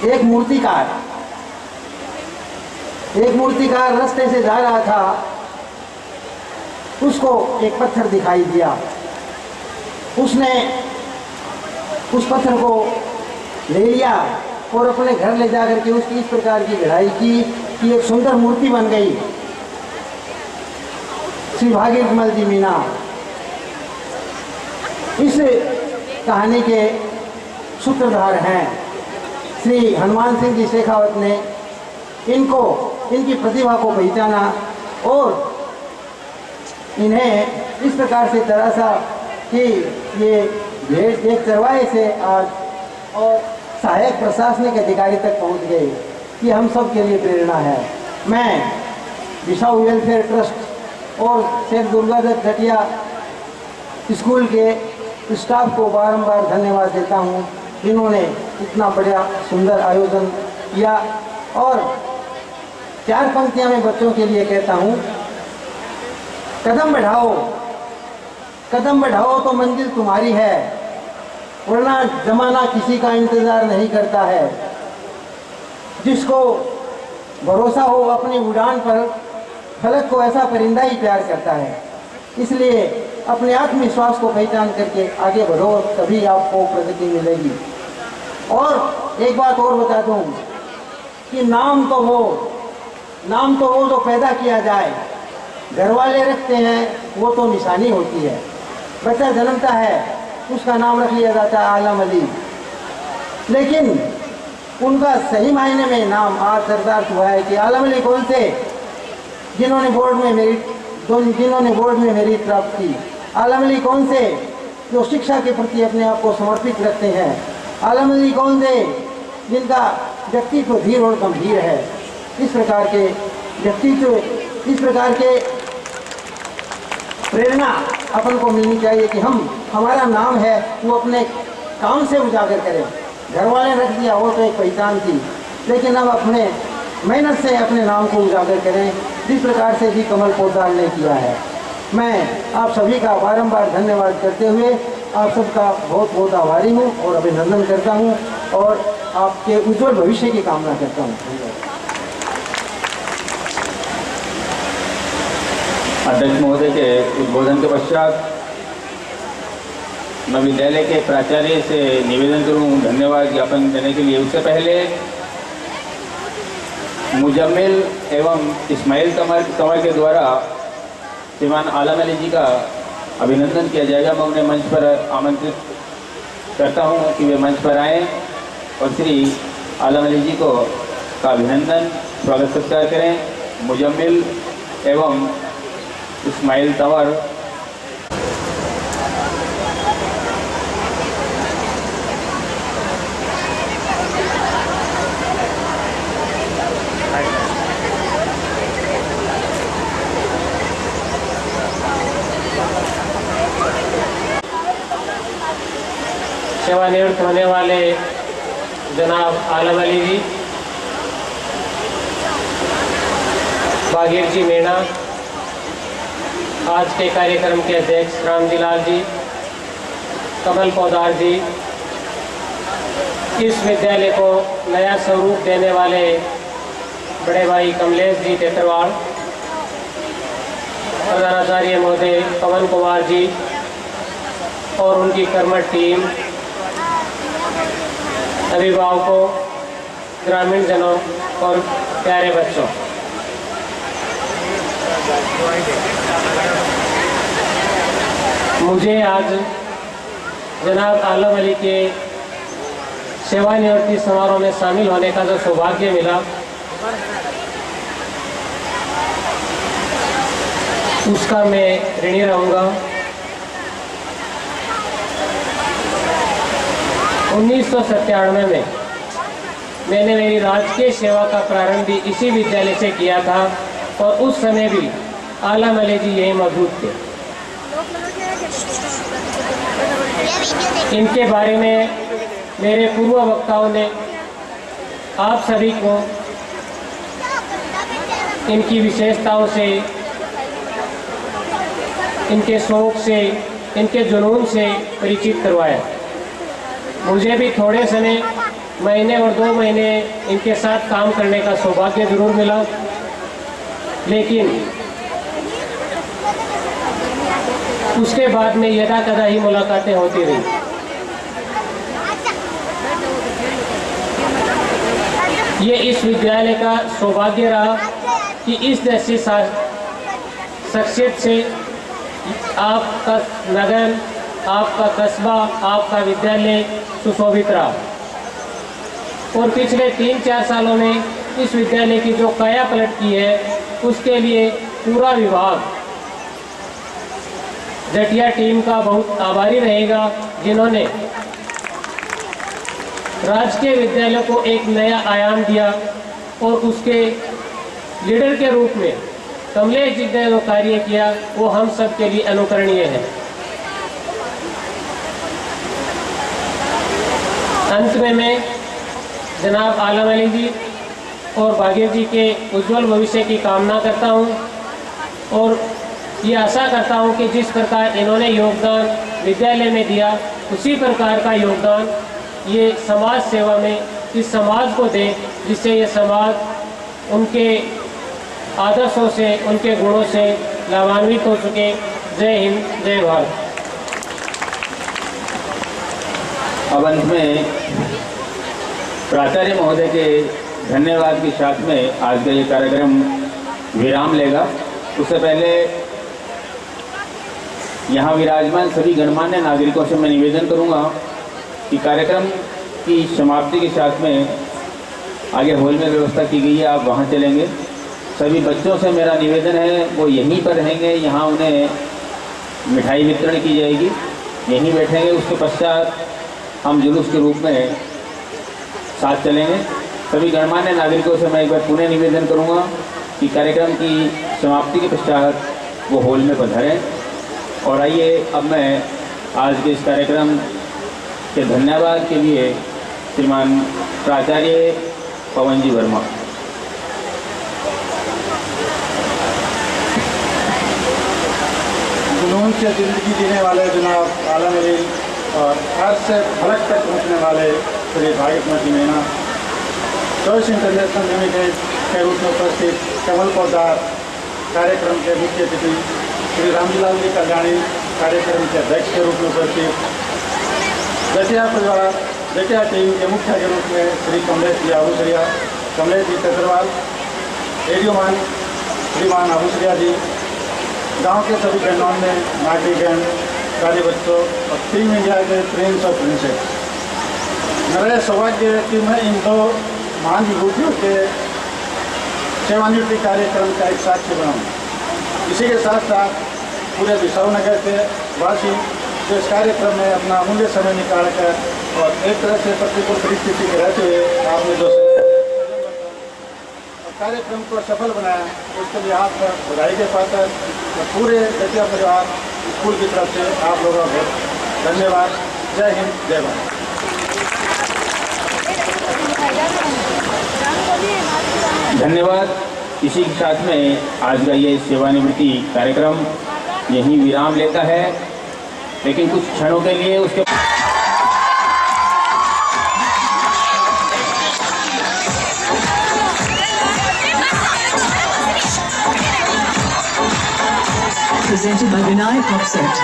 एक मूर्तिकार रास्ते से जा रहा था, उसको एक पत्थर दिखाई दिया, उसने उस पत्थर को ले लिया और अपने घर ले जाकर के उसकी इस प्रकार की गढ़ाई की कि एक सुंदर मूर्ति बन गई। श्री भागीरथमल जी मीना इस कहानी के सूत्रधार हैं। श्री हनुमान सिंह जी शेखावत ने इनकी प्रतिभा को पहचाना और इन्हें इस प्रकार से तराशा कि ये भेंट एक चरवाहे से आज और सहायक प्रशासनिक अधिकारी तक पहुंच गए, कि हम सब के लिए प्रेरणा है। मैं बिसाऊ वेलफेयर ट्रस्ट और शेख दुर्गादत्त घटिया स्कूल के स्टाफ को बारंबार धन्यवाद देता हूं, इन्होंने इतना बढ़िया सुंदर आयोजन किया। और 4 पंक्तियां मैं बच्चों के लिए कहता हूं। कदम बढ़ाओ तो मंजिल तुम्हारी है, वरना जमाना किसी का इंतजार नहीं करता है। जिसको भरोसा हो अपनी उड़ान पर, फलक को ऐसा परिंदा ही प्यार करता है। इसलिए अपने आत्मविश्वास को पहचान करके आगे बढ़ो, तभी आपको प्रगति मिलेगी। और एक बात और बता दूं कि नाम तो वो जो पैदा किया जाए, घर वाले रखते हैं, वो तो निशानी होती है। बच्चा जन्मता है, उसका नाम रख लिया जाता है आलम अली, लेकिन उनका सही मायने में नाम आज सरदार हुआ है कि आलम अली कौन से, जिन्होंने बोर्ड में मेरिट प्राप्त की। आलम अली कौन थे? जो शिक्षा के प्रति अपने आप को समर्पित रखते हैं। आलम अली कौन थे? जिनका व्यक्तित्व धीर और गंभीर है। इस प्रकार के व्यक्तित्व, इस प्रकार के प्रेरणा अपन को मिलनी चाहिए कि हमारा नाम है वो अपने काम से उजागर करें। घर वाले रख दिया वो तो एक पहचान थी, लेकिन अब अपने मेहनत से अपने नाम को उजागर करें, जिस प्रकार से भी कमल पोद्दार ने किया है। मैं आप सभी का बारंबार धन्यवाद करते हुए आप सबका बहुत बहुत आभारी हूँ और अभिनंदन करता हूँ और आपके उज्जवल भविष्य की कामना करता हूँ। अध्यक्ष महोदय के उद्बोधन के पश्चात मैं विद्यालय के प्राचार्य से निवेदन करूं धन्यवाद ज्ञापन देने के लिए। उससे पहले मुजम्मिल एवं इस्माइल कंवर के द्वारा श्रीमान आलम अली जी का अभिनंदन किया जाएगा। मैं उन्हें मंच पर आमंत्रित करता हूं कि वे मंच पर आएँ और श्री आलम अली जी को का अभिनंदन स्वागत सत्कार करें। मुजम्मिल एवं इस्माइल कंवर। सेवानिवृत्त होने वाले जनाब आलम अली जी, भागीर जी मीणा, आज के कार्यक्रम के अध्यक्ष रामजी लाल जी, कमल पोद्दार जी, इस विद्यालय को नया स्वरूप देने वाले बड़े भाई कमलेश जी टेटरवाल, प्रधानाचार्य महोदय पवन कुमार जी और उनकी कर्मठ टीम, अभिभावकों, ग्रामीण जनों और प्यारे बच्चों, मुझे आज जनाब आलम अली के सेवानिवृत्ति समारोह में शामिल होने का जो सौभाग्य मिला, उसका मैं ऋणी रहूँगा। 1997 में मैंने मेरी राजकीय सेवा का प्रारंभ भी इसी विद्यालय से किया था और उस समय भी आलम अली जी यही मौजूद थे। इनके बारे में मेरे पूर्व वक्ताओं ने आप सभी को इनकी विशेषताओं से, इनके शौक से, इनके जुनून से परिचित करवाया। मुझे भी थोड़े समय, महीने और 2 महीने इनके साथ काम करने का सौभाग्य जरूर मिला, लेकिन उसके बाद में यदा कदा ही मुलाकातें होती रही। ये इस विद्यालय का सौभाग्य रहा कि इस जैसी शख्सियत से आपका नगर, आपका कस्बा, आपका विद्यालय सुशोभित रहा और पिछले 3-4 सालों में इस विद्यालय की जो काया पलट की है, उसके लिए पूरा विभाग जटिया टीम का बहुत आभारी रहेगा, जिन्होंने राजकीय विद्यालय को एक नया आयाम दिया और उसके लीडर के रूप में कमलेश जी ने जो कार्य किया वो हम सब के लिए अनुकरणीय है। अंत में मैं जनाब आलम अली जी और भागीर जी के उज्जवल भविष्य की कामना करता हूं और ये आशा करता हूं कि जिस प्रकार इन्होंने योगदान विद्यालय में दिया, उसी प्रकार का योगदान ये समाज सेवा में इस समाज को दें, जिससे ये समाज उनके आदर्शों से, उनके गुणों से लाभान्वित हो सके। जय हिंद, जय भारत। अब अंत में प्राचार्य महोदय के धन्यवाद के साथ में आज का ये कार्यक्रम विराम लेगा। उससे पहले यहाँ विराजमान सभी गणमान्य नागरिकों से मैं निवेदन करूँगा कि कार्यक्रम की समाप्ति के साथ में आगे हॉल में व्यवस्था की गई है, आप वहाँ चलेंगे सभी बच्चों से मेरा निवेदन है वो यहीं पर रहेंगे, यहाँ उन्हें मिठाई वितरण की जाएगी, यहीं बैठेंगे। उसके पश्चात हम जुलूस के रूप में साथ चलेंगे। सभी गणमान्य नागरिकों से मैं एक बार पुनः निवेदन करूँगा कि कार्यक्रम की समाप्ति के पश्चात वो हॉल में पधारें। और आइए अब मैं आज के इस कार्यक्रम के धन्यवाद के लिए श्रीमान प्राचार्य पवन जी वर्मा। जुनून से ज़िंदगी जीने वाले जनाब आलम अली और अर्ज से फलक तक पहुँचने वाले श्री भागीरथ जी मीणा, चॉइस इंटरनेशनल लिमिटेड के रूप में उपस्थित कमल पौधार कार्यक्रम के मुख्य अतिथि, श्री रामजीलाल जी कल्याणी कार्यक्रम के अध्यक्ष के रूप में उपस्थित, जटिया परिवार जटिया टीम के मुख्य के रूप में श्री कमलेश जी आबूसरिया, कमलेश जी कतरवाल, रेडियोमान श्रीमान आबूसरिया जी, गांव के सभी गणमान्य नागरिकगण, कार्य बच्चों और टीम इंडिया के प्रिंस और प्रिंसेस, मेरा सौभाग्य है कि मैं इन दो महान विभूतियों के सेवानिवृत्ति कार्यक्रम का एक साक्षी बनाऊँ। इसी के साथ साथ पूरे बिसाऊ नगर के वासी जो इस कार्यक्रम में अपना अमूल्य समय निकाल कर और एक तरह से प्रतिकूल परिस्थिति के रहते हुए आपने जो कार्यक्रम को सफल बनाया, उसके लिए आपका बधाई के पात्र और पूरे जटिया परिवार स्कूल की तरफ से आप लोगों को धन्यवाद। जय हिंद, जय भारत। धन्यवाद। इसी के साथ में आज का ये सेवानिवृत्ति कार्यक्रम यहीं विराम लेता है, लेकिन कुछ क्षणों के लिए उसके presented by Vinay Popset.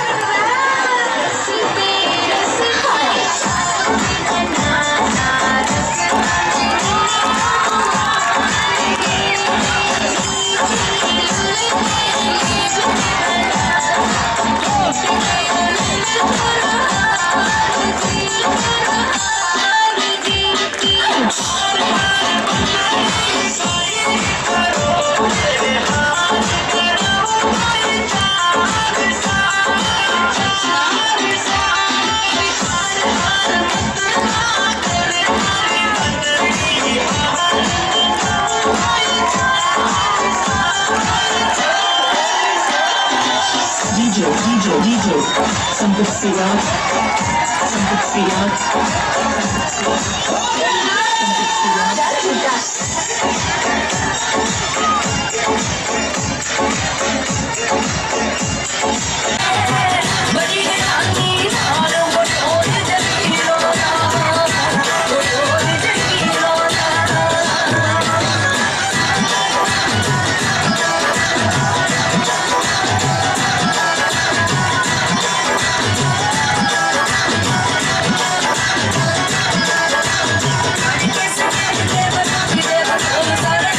DJ Sandeep Siraj, Sandeep Siraj, सारे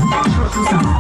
Sound.